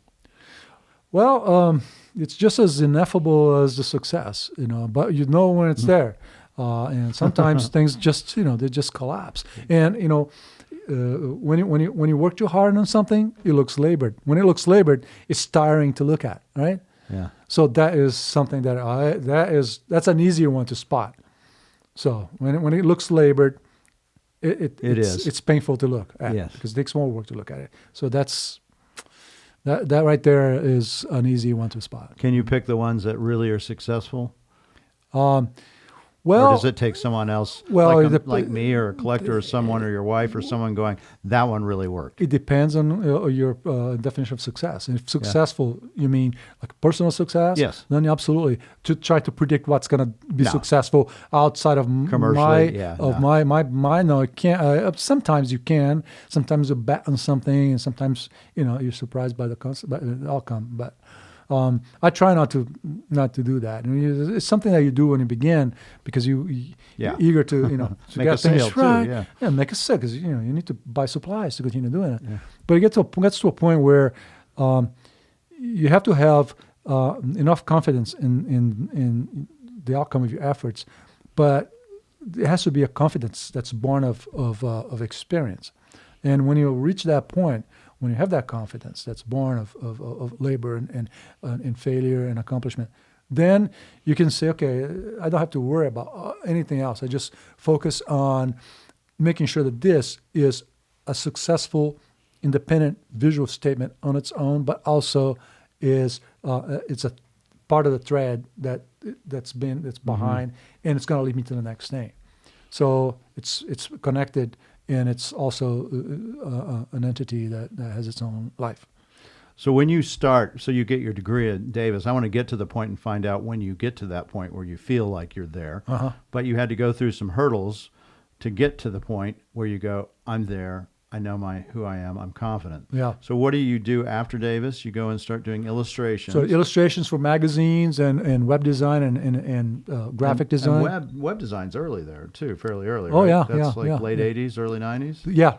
Well, it's just as ineffable as the success, but you know when it's there. And sometimes things just, they just collapse. And, when you work too hard on something, it looks labored. When it looks labored, it's tiring to look at, right? Yeah. So that is something that's an easier one to spot. So when it looks labored, it's painful to look at. Yes. Because it takes more work to look at it. So that right there is an easy one to spot. Can you pick the ones that really are successful? Well, or does it take someone else, like me or a collector or someone or your wife or someone going, that one really worked? It depends on your definition of success. And if successful, you mean like personal success? Yes. Then absolutely. To try to predict what's going to be successful outside of Commercially, no, it can't. Sometimes you can. Sometimes you bet on something, and sometimes you're surprised by the outcome. But I try not to do that. It's something that you do when you begin because you're eager to to make get a sale things too, right. yeah. Make a sale because you need to buy supplies to continue doing it. Yeah. But it gets to a point where you have to have enough confidence in the outcome of your efforts, but it has to be a confidence that's born of experience. And when you reach that point, when you have that confidence that's born of labor and failure and accomplishment, then you can say, okay, I don't have to worry about anything else. I just focus on making sure that this is a successful, independent visual statement on its own, but also is it's a part of the thread that's behind, and it's going to lead me to the next thing. So it's connected. And it's also an entity that has its own life. So when you start, so you get your degree at Davis, I want to get to the point and find out when you get to that point where you feel like you're there. Uh-huh. But you had to go through some hurdles to get to the point where you go, I'm there. I know who I am. I'm confident. Yeah. So what do you do after Davis? You go and start doing illustrations. So illustrations for magazines and web design and graphic design. And web design's early there too, fairly early. Oh, right? yeah, That's yeah, late 80s, early 90s. Yeah,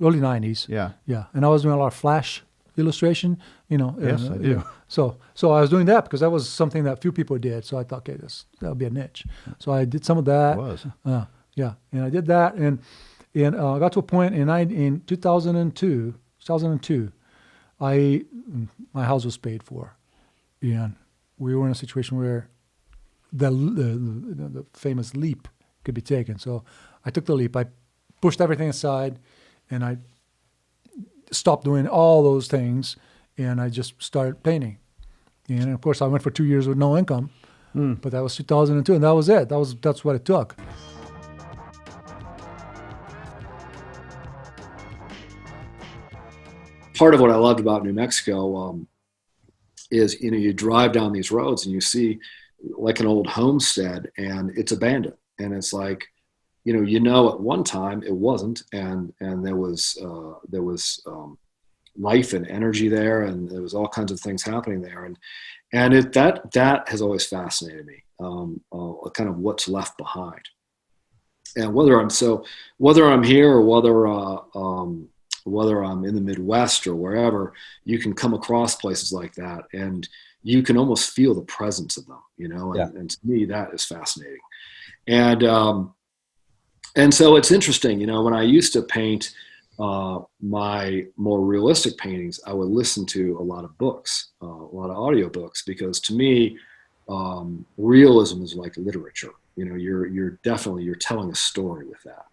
early 90s. Yeah. And I was doing a lot of Flash illustration. Yes, I do. So I was doing that because that was something that few people did. So I thought, okay, that'll be a niche. So I did some of that. It was. And I did that and I got to a point in 2002, my house was paid for, and we were in a situation where the famous leap could be taken. So I took the leap. I pushed everything aside, and I stopped doing all those things, and I just started painting. And of course, I went for 2 years with no income, but that was 2002, and that was it. That's what it took. Part of what I loved about New Mexico is, you drive down these roads and you see like an old homestead and it's abandoned. And it's like, at one time it wasn't, and there was life and energy there, and there was all kinds of things happening there. And that has always fascinated me, kind of what's left behind. And whether I'm here or whether I'm in the Midwest or wherever, you can come across places like that and you can almost feel the presence of them, and to me, that is fascinating. And so it's interesting, when I used to paint my more realistic paintings, I would listen to a lot of books, a lot of audio books, because to me, realism is like literature. You're telling a story with that.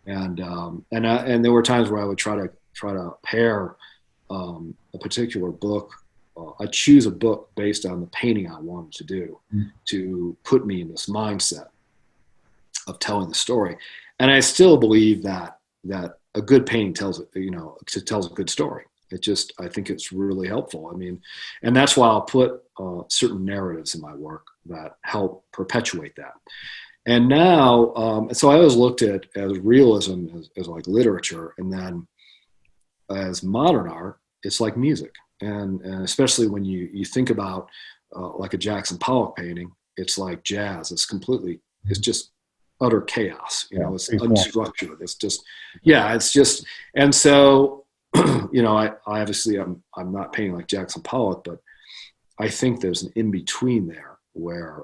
And there were times where I would try to pair a particular book. I'd choose a book based on the painting I wanted to do to put me in this mindset of telling the story. And I still believe that a good painting tells a good story. I think it's really helpful. I mean, and that's why I'll put certain narratives in my work that help perpetuate that. And now, so I always looked at as realism as like literature, and then as modern art, it's like music. And especially when you think about like a Jackson Pollock painting, it's like jazz. It's just utter chaos. It's unstructured. It's just, it's just, and so, I obviously I'm not painting like Jackson Pollock, but I think there's an in between there where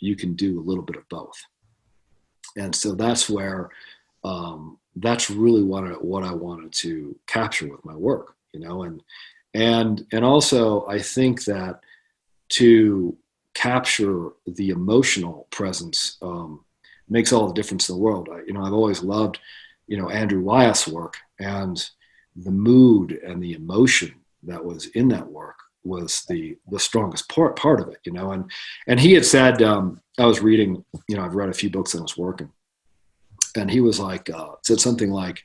you can do a little bit of both. And so that's where, that's really what I wanted to capture with my work, and also I think that to capture the emotional presence makes all the difference in the world. I've always loved, Andrew Wyeth's work, and the mood and the emotion that was in that work was the strongest part of it, and he had said, I was reading, I've read a few books on his work, and he was like, said something like,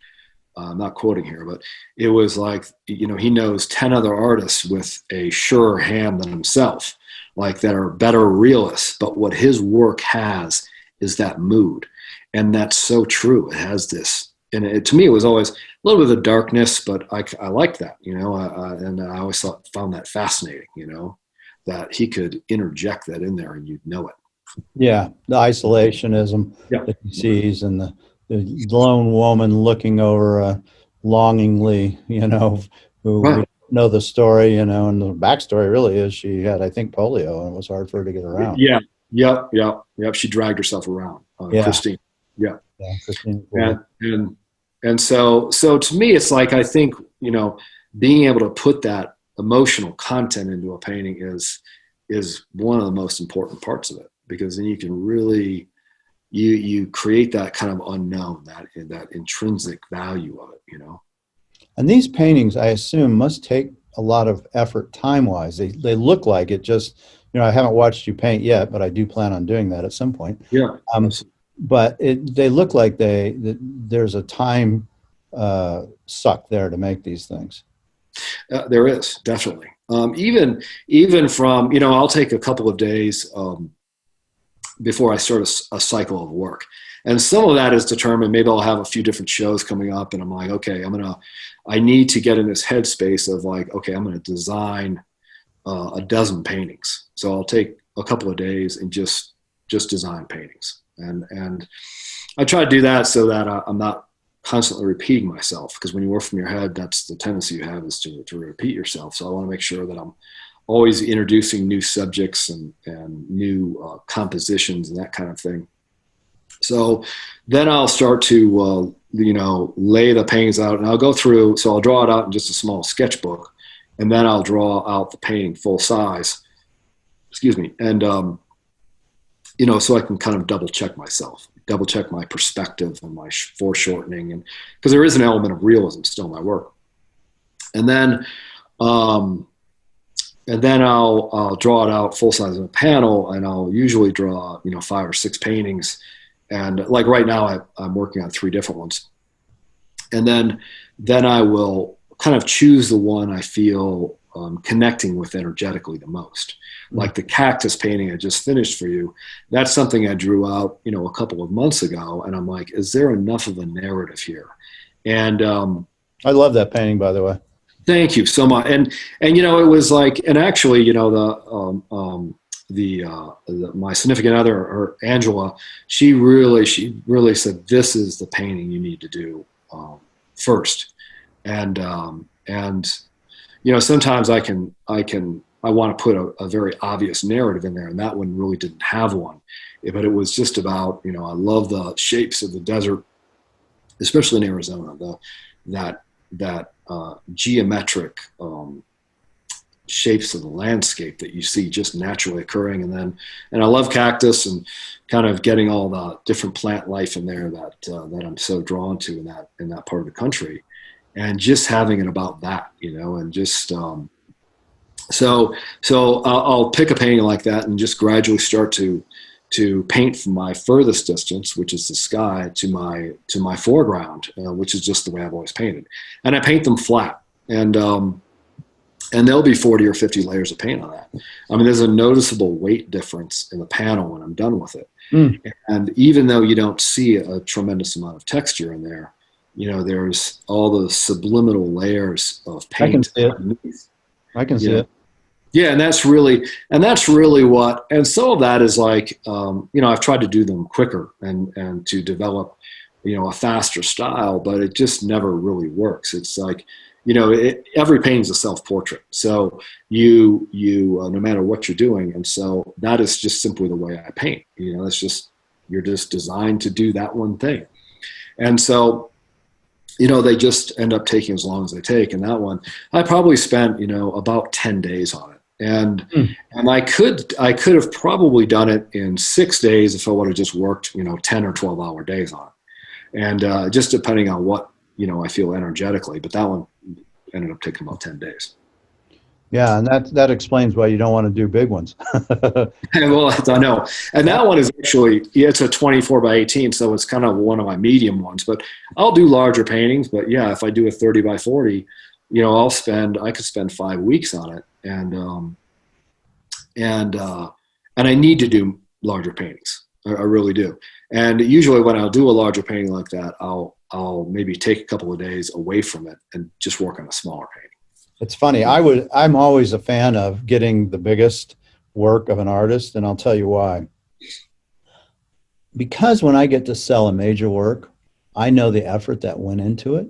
I'm not quoting here, but it was like, he knows 10 other artists with a surer hand than himself, like that are better realists, but what his work has is that mood. And that's so true. It has this, and to me, it was always a little bit of the darkness, but I liked that, and I always found that fascinating, that he could interject that in there and you'd know it. Yeah, the isolationism that he sees, and the lone woman looking over longingly, who we don't know the story, and the backstory really is she had, I think, polio, and it was hard for her to get around. Yeah. Yep. She dragged herself around. Christine. Yeah. Christine. And so to me, it's like, I think, being able to put that emotional content into a painting is one of the most important parts of it, because then you can really, you create that kind of unknown, that intrinsic value of it, And these paintings, I assume, must take a lot of effort time-wise. They look like it just, I haven't watched you paint yet, but I do plan on doing that at some point. Yeah. But they look like there's a time suck there to make these things. There is, definitely. Even from, I'll take a couple of days before I start a cycle of work. And some of that is determined. Maybe I'll have a few different shows coming up, and I'm like, okay, I need to get in this headspace of like, okay, I'm going to design a dozen paintings. So I'll take a couple of days and just design paintings. And I try to do that so that I'm not constantly repeating myself, because when you work from your head, that's the tendency you have, is to repeat yourself. So I want to make sure that I'm always introducing new subjects and new compositions and that kind of thing. So then I'll start to, lay the paintings out, and I'll go through. So I'll draw it out in just a small sketchbook, and then I'll draw out the painting full size. Excuse me. And, so I can kind of double check myself, double check my perspective and my foreshortening, and because there is an element of realism still in my work. And then I'll draw it out full size in a panel, and I'll usually draw, 5 or 6 paintings. And like right now, I'm working on 3 different ones. And then I will kind of choose the one I feel connecting with energetically the most. Like the cactus painting I just finished for you, that's something I drew out, a couple of months ago. And I'm like, is there enough of a narrative here? And I love that painting, by the way. Thank you so much. And it was like, and actually, my significant other, her Angela, she really said, this is the painting you need to do first. And sometimes I want to put a very obvious narrative in there, and that one really didn't have one. But it was just about, I love the shapes of the desert, especially in Arizona, that geometric shapes of the landscape that you see just naturally occurring. And I love cactus and kind of getting all the different plant life in there that I'm so drawn to in that part of the country, and just having it about that, and just, so I'll pick a painting like that and just gradually start to paint from my furthest distance, which is the sky, to my foreground, which is just the way I've always painted. And I paint them flat, and there'll be 40 or 50 layers of paint on that. I mean, there's a noticeable weight difference in the panel when I'm done with it. Mm. And even though you don't see a tremendous amount of texture in there, there's all those subliminal layers of I can paint see it. underneath. I can see Yeah. it. Yeah, and that's really what, and some of that is like, I've tried to do them quicker and to develop, a faster style, but it just never really works. It's like, every painting is a self-portrait. So you no matter what you're doing. And so that is just simply the way I paint, it's just, you're just designed to do that one thing. And so, they just end up taking as long as they take. And that one, I probably spent, about 10 days on it. And I could have probably done it in 6 days if I would have just worked, 10 or 12-hour days on it. And just depending on what, I feel energetically, but that one ended up taking about 10 days. Yeah, and that explains why you don't want to do big ones. Well, I know. And that one is actually, it's a 24 by 18, so it's kind of one of my medium ones. But I'll do larger paintings. But yeah, if I do a 30 by 40, I could spend 5 weeks on it. And I need to do larger paintings. I really do. And usually when I'll do a larger painting like that, I'll maybe take a couple of days away from it and just work on a smaller painting. It's funny. I'm always a fan of getting the biggest work of an artist, and I'll tell you why. Because when I get to sell a major work, I know the effort that went into it,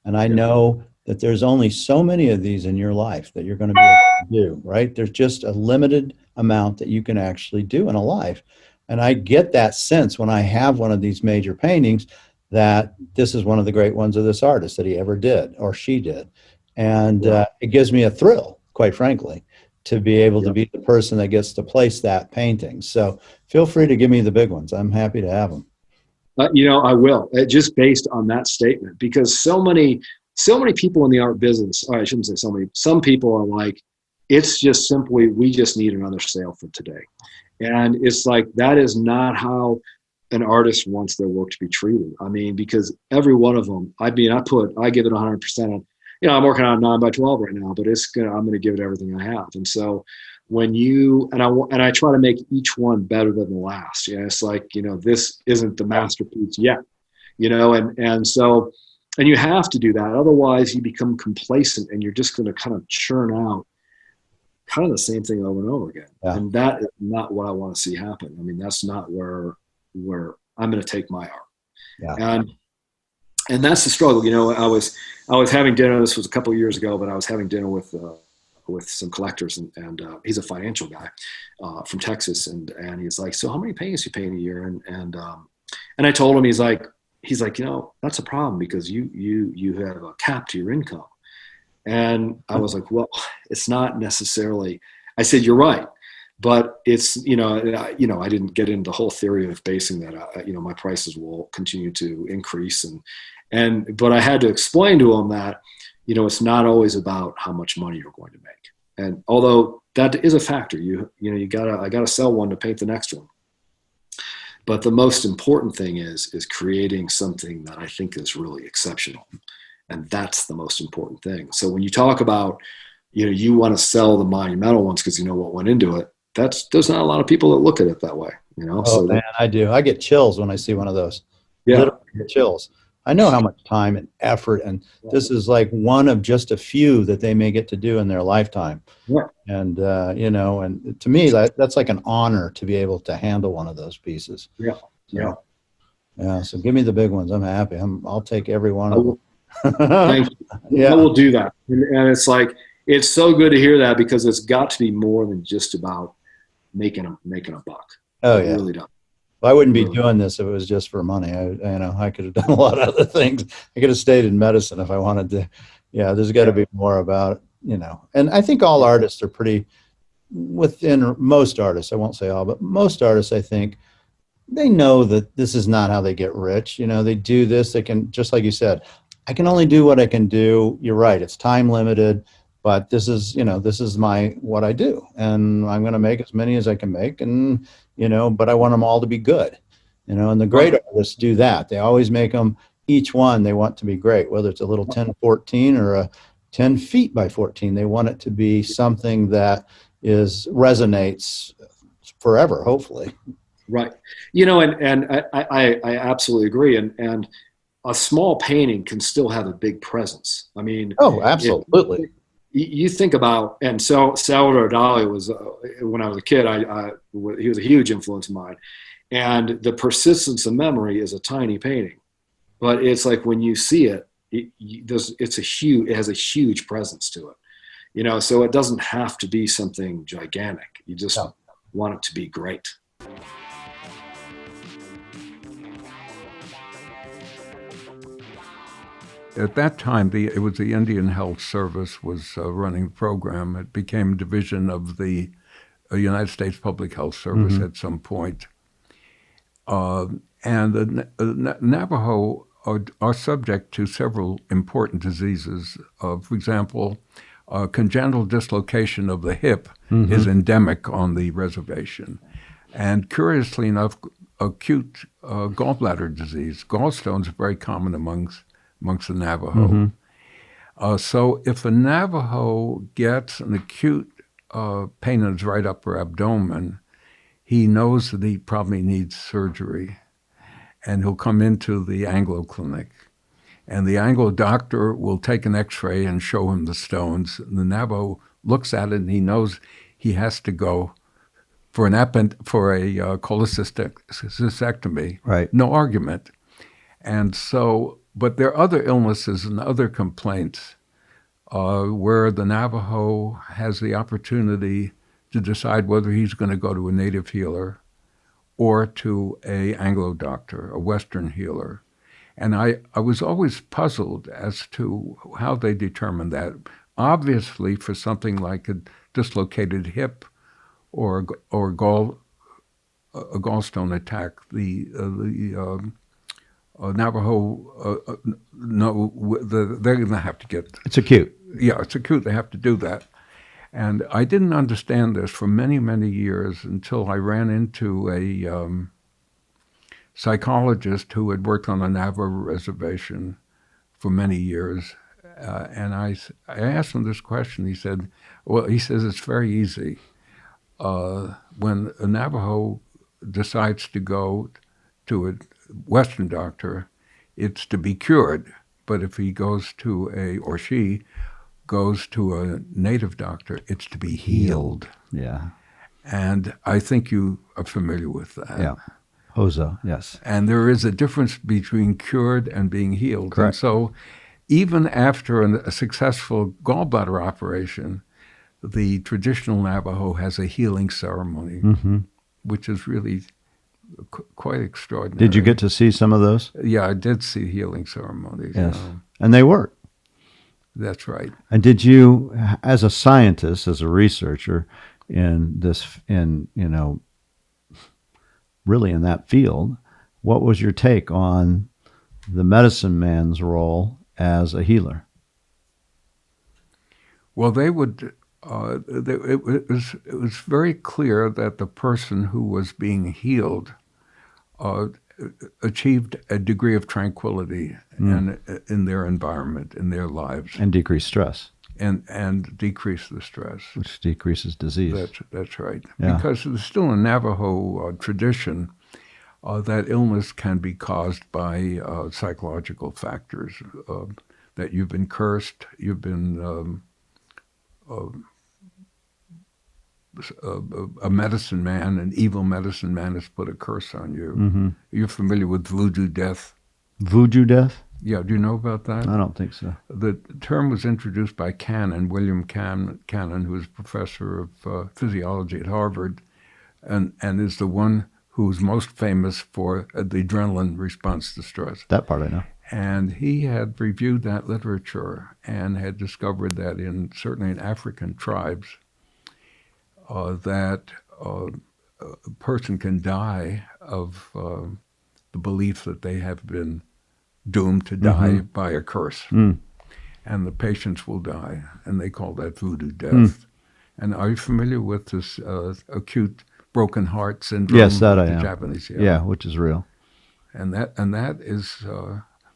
and I know that there's only so many of these in your life that you're going to be able to do, right? There's just a limited amount that you can actually do in a life. And I get that sense when I have one of these major paintings that this is one of the great ones of this artist that he ever did or she did. And it gives me a thrill, quite frankly, to be able to be the person that gets to place that painting. So feel free to give me the big ones. I'm happy to have them. I will, just based on that statement, because so many people in the art business, or I shouldn't say so many, some people are like, it's just simply, we just need another sale for today. And it's like, that is not how an artist wants their work to be treated. I mean, because every one of them, I give it 100% on, I'm working on 9 by 12 right now, but I'm going to give it everything I have. And so when I try to make each one better than the last, it's like, this isn't the masterpiece yet, and you have to do that. Otherwise you become complacent and you're just going to kind of churn out kind of the same thing over and over again. Yeah. And that is not what I want to see happen. I mean, that's not where I'm going to take my art. Yeah. And that's the struggle. I was having dinner. This was a couple of years ago, but I was having dinner with some collectors, and he's a financial guy from Texas, and he's like, so how many paintings you paint a year? And I told him, he's like, that's a problem because you have a cap to your income. And I was like, well, it's not necessarily. I said, you're right. But it's, I didn't get into the whole theory of basing that, my prices will continue to increase. But I had to explain to him that, it's not always about how much money you're going to make. And although that is a factor, I gotta sell one to paint the next one. But the most important thing is creating something that I think is really exceptional. And that's the most important thing. So when you talk about, you want to sell the monumental ones because you know what went into it, there's not a lot of people that look at it that way, Oh, man, I do. I get chills when I see one of those. Yeah. Literally get chills. I know how much time and effort, and this is like one of just a few that they may get to do in their lifetime. Yeah. And, and to me, that's like an honor to be able to handle one of those pieces. Yeah. So, yeah. So give me the big ones. I'm happy. I'll take every one of them. Thank you. Yeah. I will do that. And it's like, it's so good to hear that because it's got to be more than just about making a buck. Oh, it yeah. Really does. I wouldn't be doing this if it was just for money. I could have done a lot of other things. I could have stayed in medicine if I wanted to. Yeah, there's got to be more about, and I think all artists are pretty, within most artists, I won't say all, but most artists, I think, they know that this is not how they get rich. They do this, they can, just like you said, I can only do what I can do. You're right. It's time limited, but this is what I do. And I'm going to make as many as I can make. And, but I want them all to be good, and the great artists do that. They always make them, each one, they want to be great, whether it's a little 10-14 or a 10 feet by 14. They want it to be something that resonates forever, hopefully. Right. You know, and I absolutely agree. And a small painting can still have a big presence. I mean, Oh, if absolutely. you think about, and Salvador Dali was, when I was a kid, he was a huge influence of mine. And the persistence of memory is a tiny painting, but it's like when you see it, it has a huge presence to it. You know, so it doesn't have to be something gigantic. You just want it to be great. At that time, it was the Indian Health Service was running the program. It became a division of the United States Public Health Service at some point. And the Navajo are subject to several important diseases. For example, congenital dislocation of the hip is endemic on the reservation. And curiously enough, acute gallbladder disease, gallstones, are very common amongst the Navajo. So if a Navajo gets an acute pain in his right upper abdomen, he knows that he probably needs surgery, and he'll come into the Anglo clinic. And the Anglo doctor will take an x-ray and show him the stones. And the Navajo looks at it and he knows he has to go for a cholecystectomy. Right. No argument. And so, but there are other illnesses and other complaints where the Navajo has the opportunity to decide whether he's going to go to a native healer or to a Anglo doctor, a Western healer. And I was always puzzled as to how they determined that. Obviously, for something like a dislocated hip or a gallstone attack, the Navajo they're going to have to get. It's acute. Yeah, it's acute. They have to do that. And I didn't understand this for many, many years until I ran into a psychologist who had worked on a Navajo reservation for many years. And I asked him this question. He said, it's very easy. When a Navajo decides to go to a Western doctor, it's to be cured. But if he goes to or she goes to a native doctor, it's to be healed. Yeah. And I think you are familiar with that. Yeah. Hosa, yes. And there is a difference between cured and being healed. Correct. And so even after a successful gallbladder operation, the traditional Navajo has a healing ceremony, which is really quite extraordinary. Did you get to see some of those? Yeah, I did see healing ceremonies. Yes. And they work. That's right. And did you, as a scientist, as a researcher really in that field, what was your take on the medicine man's role as a healer? Well, they would. It was very clear that the person who was being healed achieved a degree of tranquility in their environment, in their lives, And decrease stress. and decrease the stress. Which decreases disease. That's right. Yeah. Because there's still a Navajo tradition that illness can be caused by psychological factors, that you've been cursed, you've been a medicine man, an evil medicine man has put a curse on you. You're familiar with voodoo death? Voodoo death? Yeah, do you know about that? I don't think so. The term was introduced by William Cannon, who is professor of physiology at Harvard, and is the one who's most famous for the adrenaline response to stress. That part I know. And he had reviewed that literature and had discovered that certainly in African tribes, that a person can die of the belief that they have been doomed to die by a curse. And the patients will die, and they call that voodoo death. And are you familiar with this acute broken heart syndrome? Yes, that I am. Japanese, yeah, which is real. And that is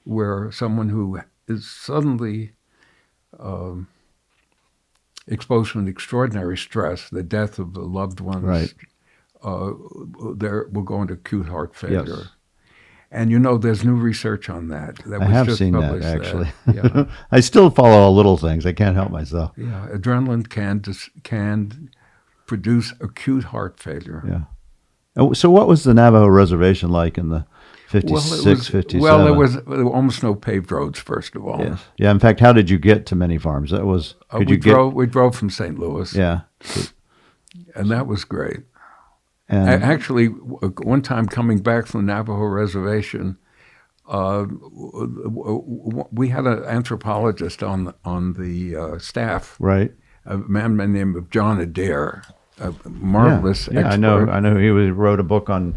where someone who is suddenly exposed to an extraordinary stress, the death of a loved one's will go into acute heart failure. Yes. And there's new research on that. I have just seen that, published actually. Yeah. I still follow all little things. I can't help myself. Yeah, adrenaline can produce acute heart failure. Yeah. So what was the Navajo reservation like in the 56, 57? Well, there were almost no paved roads, first of all. Yes. Yeah, in fact, how did you get to many farms? That was, we drove from St. Louis. Yeah. And that was great. And Actually, one time coming back from the Navajo reservation, we had an anthropologist on the staff, right. a man by the name of John Adair, a marvelous yeah, expert. I know he wrote a book on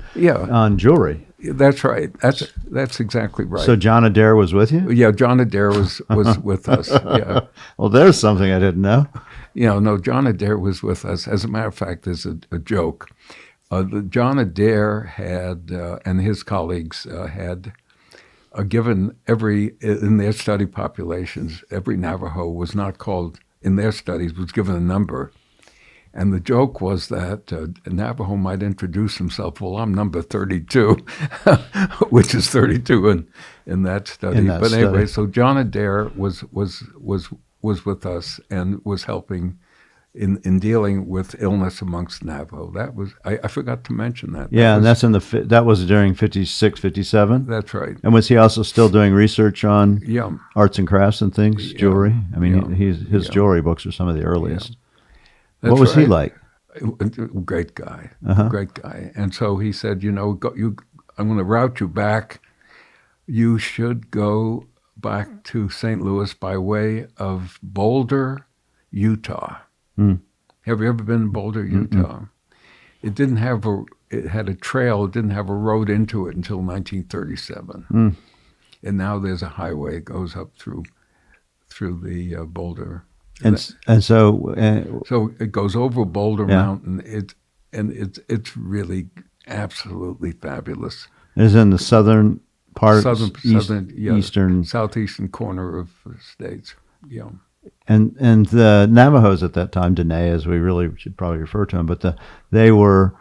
jewelry. That's right. That's exactly right. So John Adair was with you? Yeah, John Adair was with us. Yeah. Well, there's something I didn't know. No, John Adair was with us. As a matter of fact, there's a joke. John Adair had, and his colleagues had given in their study populations, every Navajo was not called, in their studies, was given a number. And the joke was that a Navajo might introduce himself, well, I'm number 32, which is 32 in that study. But anyway, so John Adair was with us and was helping in dealing with illness amongst Navajo. That was, I forgot to mention that. Yeah, and that was during 56, 57? That's right. And was he also still doing research on arts and crafts and things, jewelry? I mean, his jewelry books are some of the earliest. What was he like? Great guy, great guy. And so he said, I'm going to route you back. You should go back to St. Louis by way of Boulder, Utah. Have you ever been to Boulder, Utah? Mm-hmm. It had a trail. It didn't have a road into it until 1937. And now there's a highway that goes up through the Boulder. And so it goes over Boulder Mountain. It's really absolutely fabulous. It's in the southern part, eastern, southeastern corner of the states. Yeah. And the Navajos at that time, Dene, as we really should probably refer to them, but they were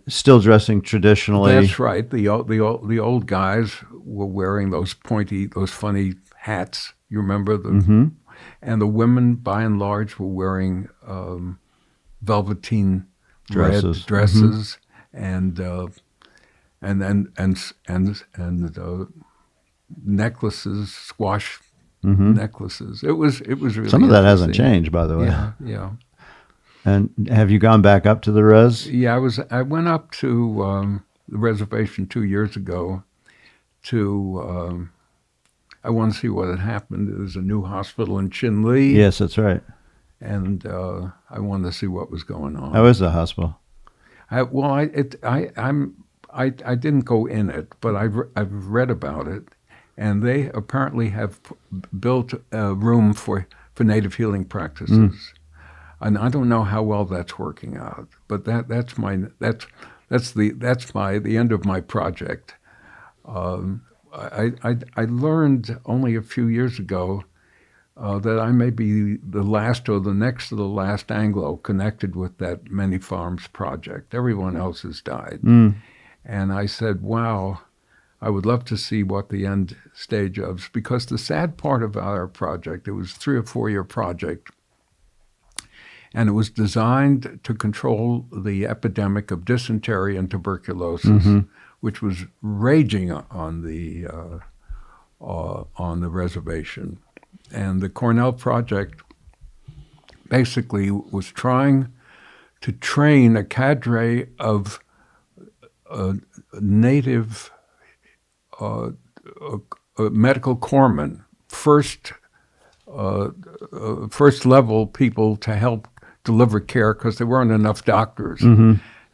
still dressing traditionally. That's right. The old guys were wearing those funny hats. You remember them? Mm-hmm. And the women, by and large, were wearing velveteen dresses, and necklaces, squash necklaces. It was really some of that hasn't changed, by the way. Yeah. And have you gone back up to the res? Yeah, I went up to the reservation 2 years ago to. I want to see what had happened. There's a new hospital in Chinle. Yes, that's right. And I wanted to see what was going on. How is the hospital? I didn't go in it, but I've read about it, and they apparently have built a room for native healing practices, and I don't know how well that's working out. But that's the end of my project. I learned only a few years ago that I may be the last or the next to the last Anglo connected with that Many Farms project. Everyone else has died. And I said, wow, I would love to see what the end stage of, because the sad part of our project, it was a 3 or 4 year project, and it was designed to control the epidemic of dysentery and tuberculosis, which was raging on the reservation. And the Cornell project basically was trying to train a cadre of native medical corpsmen, first level people to help deliver care, because there weren't enough doctors.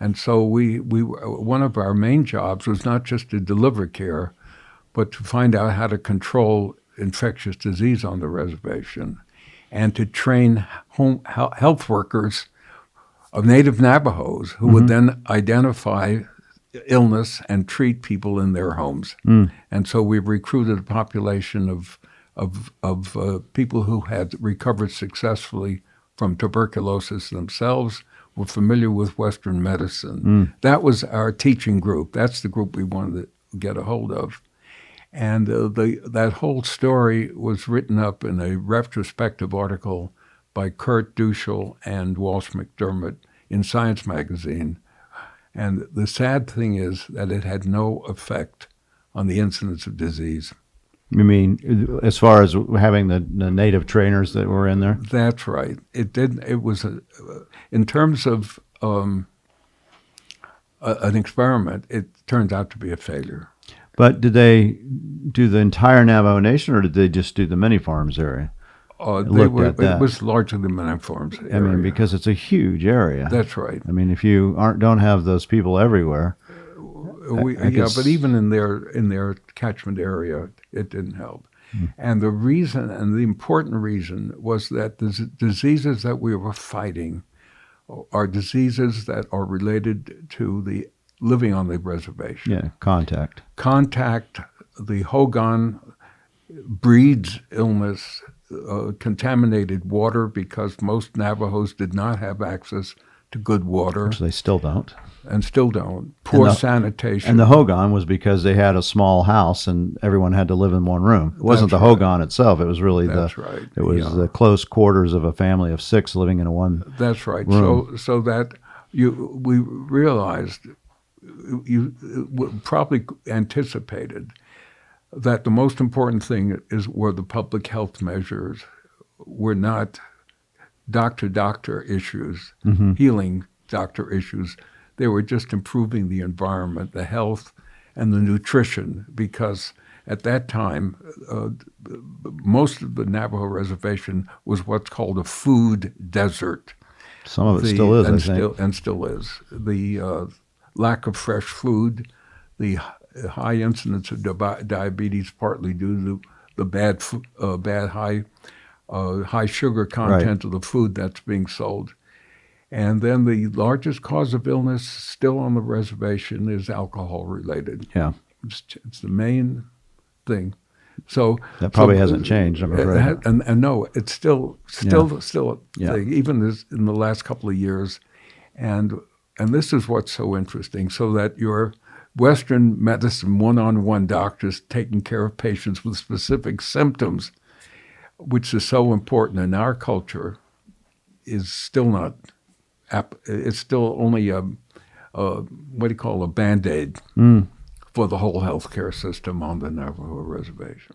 And so we one of our main jobs was not just to deliver care, but to find out how to control infectious disease on the reservation, and to train health workers of native Navajos who would then identify illness and treat people in their homes. And so we recruited a population of people who had recovered successfully from tuberculosis themselves. were familiar with Western medicine. That was our teaching group. That's the group we wanted to get a hold of. And that whole story was written up in a retrospective article by Kurt Duschel and Walsh McDermott in Science magazine. And the sad thing is that it had no effect on the incidence of disease. You mean as far as having the native trainers that were in there? That's right. It didn't. It was in terms of an experiment. It turns out to be a failure. But did they do the entire Navajo Nation, or did they just do the many farms area? It was largely the many farms area. I mean, because it's a huge area. That's right. I mean, if you don't have those people everywhere. But even in their catchment area, it didn't help. And the reason, and the important reason, was that the diseases that we were fighting are diseases that are related to the living on the reservation. Yeah, contact. The Hogan breeds illness, contaminated water, because most Navajos did not have access to good water. Which they still don't. And still don't. Poor sanitation. And the Hogan was because they had a small house and everyone had to live in one room. It wasn't the Hogan itself. It was really the close quarters of a family of 6 living in one That's right. room. So that we realized, you probably anticipated, that the most important thing were the public health measures, were not doctor issues, healing doctor issues. They were just improving the environment, the health, and the nutrition, because at that time, most of the Navajo reservation was what's called a food desert. Some of it still is, I think. And still is. The lack of fresh food, the high incidence of diabetes, partly due to the bad high sugar content of the food that's being sold. And then the largest cause of illness still on the reservation is alcohol related. Yeah. It's the main thing. So that probably hasn't changed, I'm afraid. And no, it's still a thing, even in the last couple of years. And this is what's so interesting, so that your Western medicine one-on-one doctors taking care of patients with specific symptoms, which is so important in our culture, is still not. It's still only a Band-Aid for the whole healthcare system on the Navajo reservation.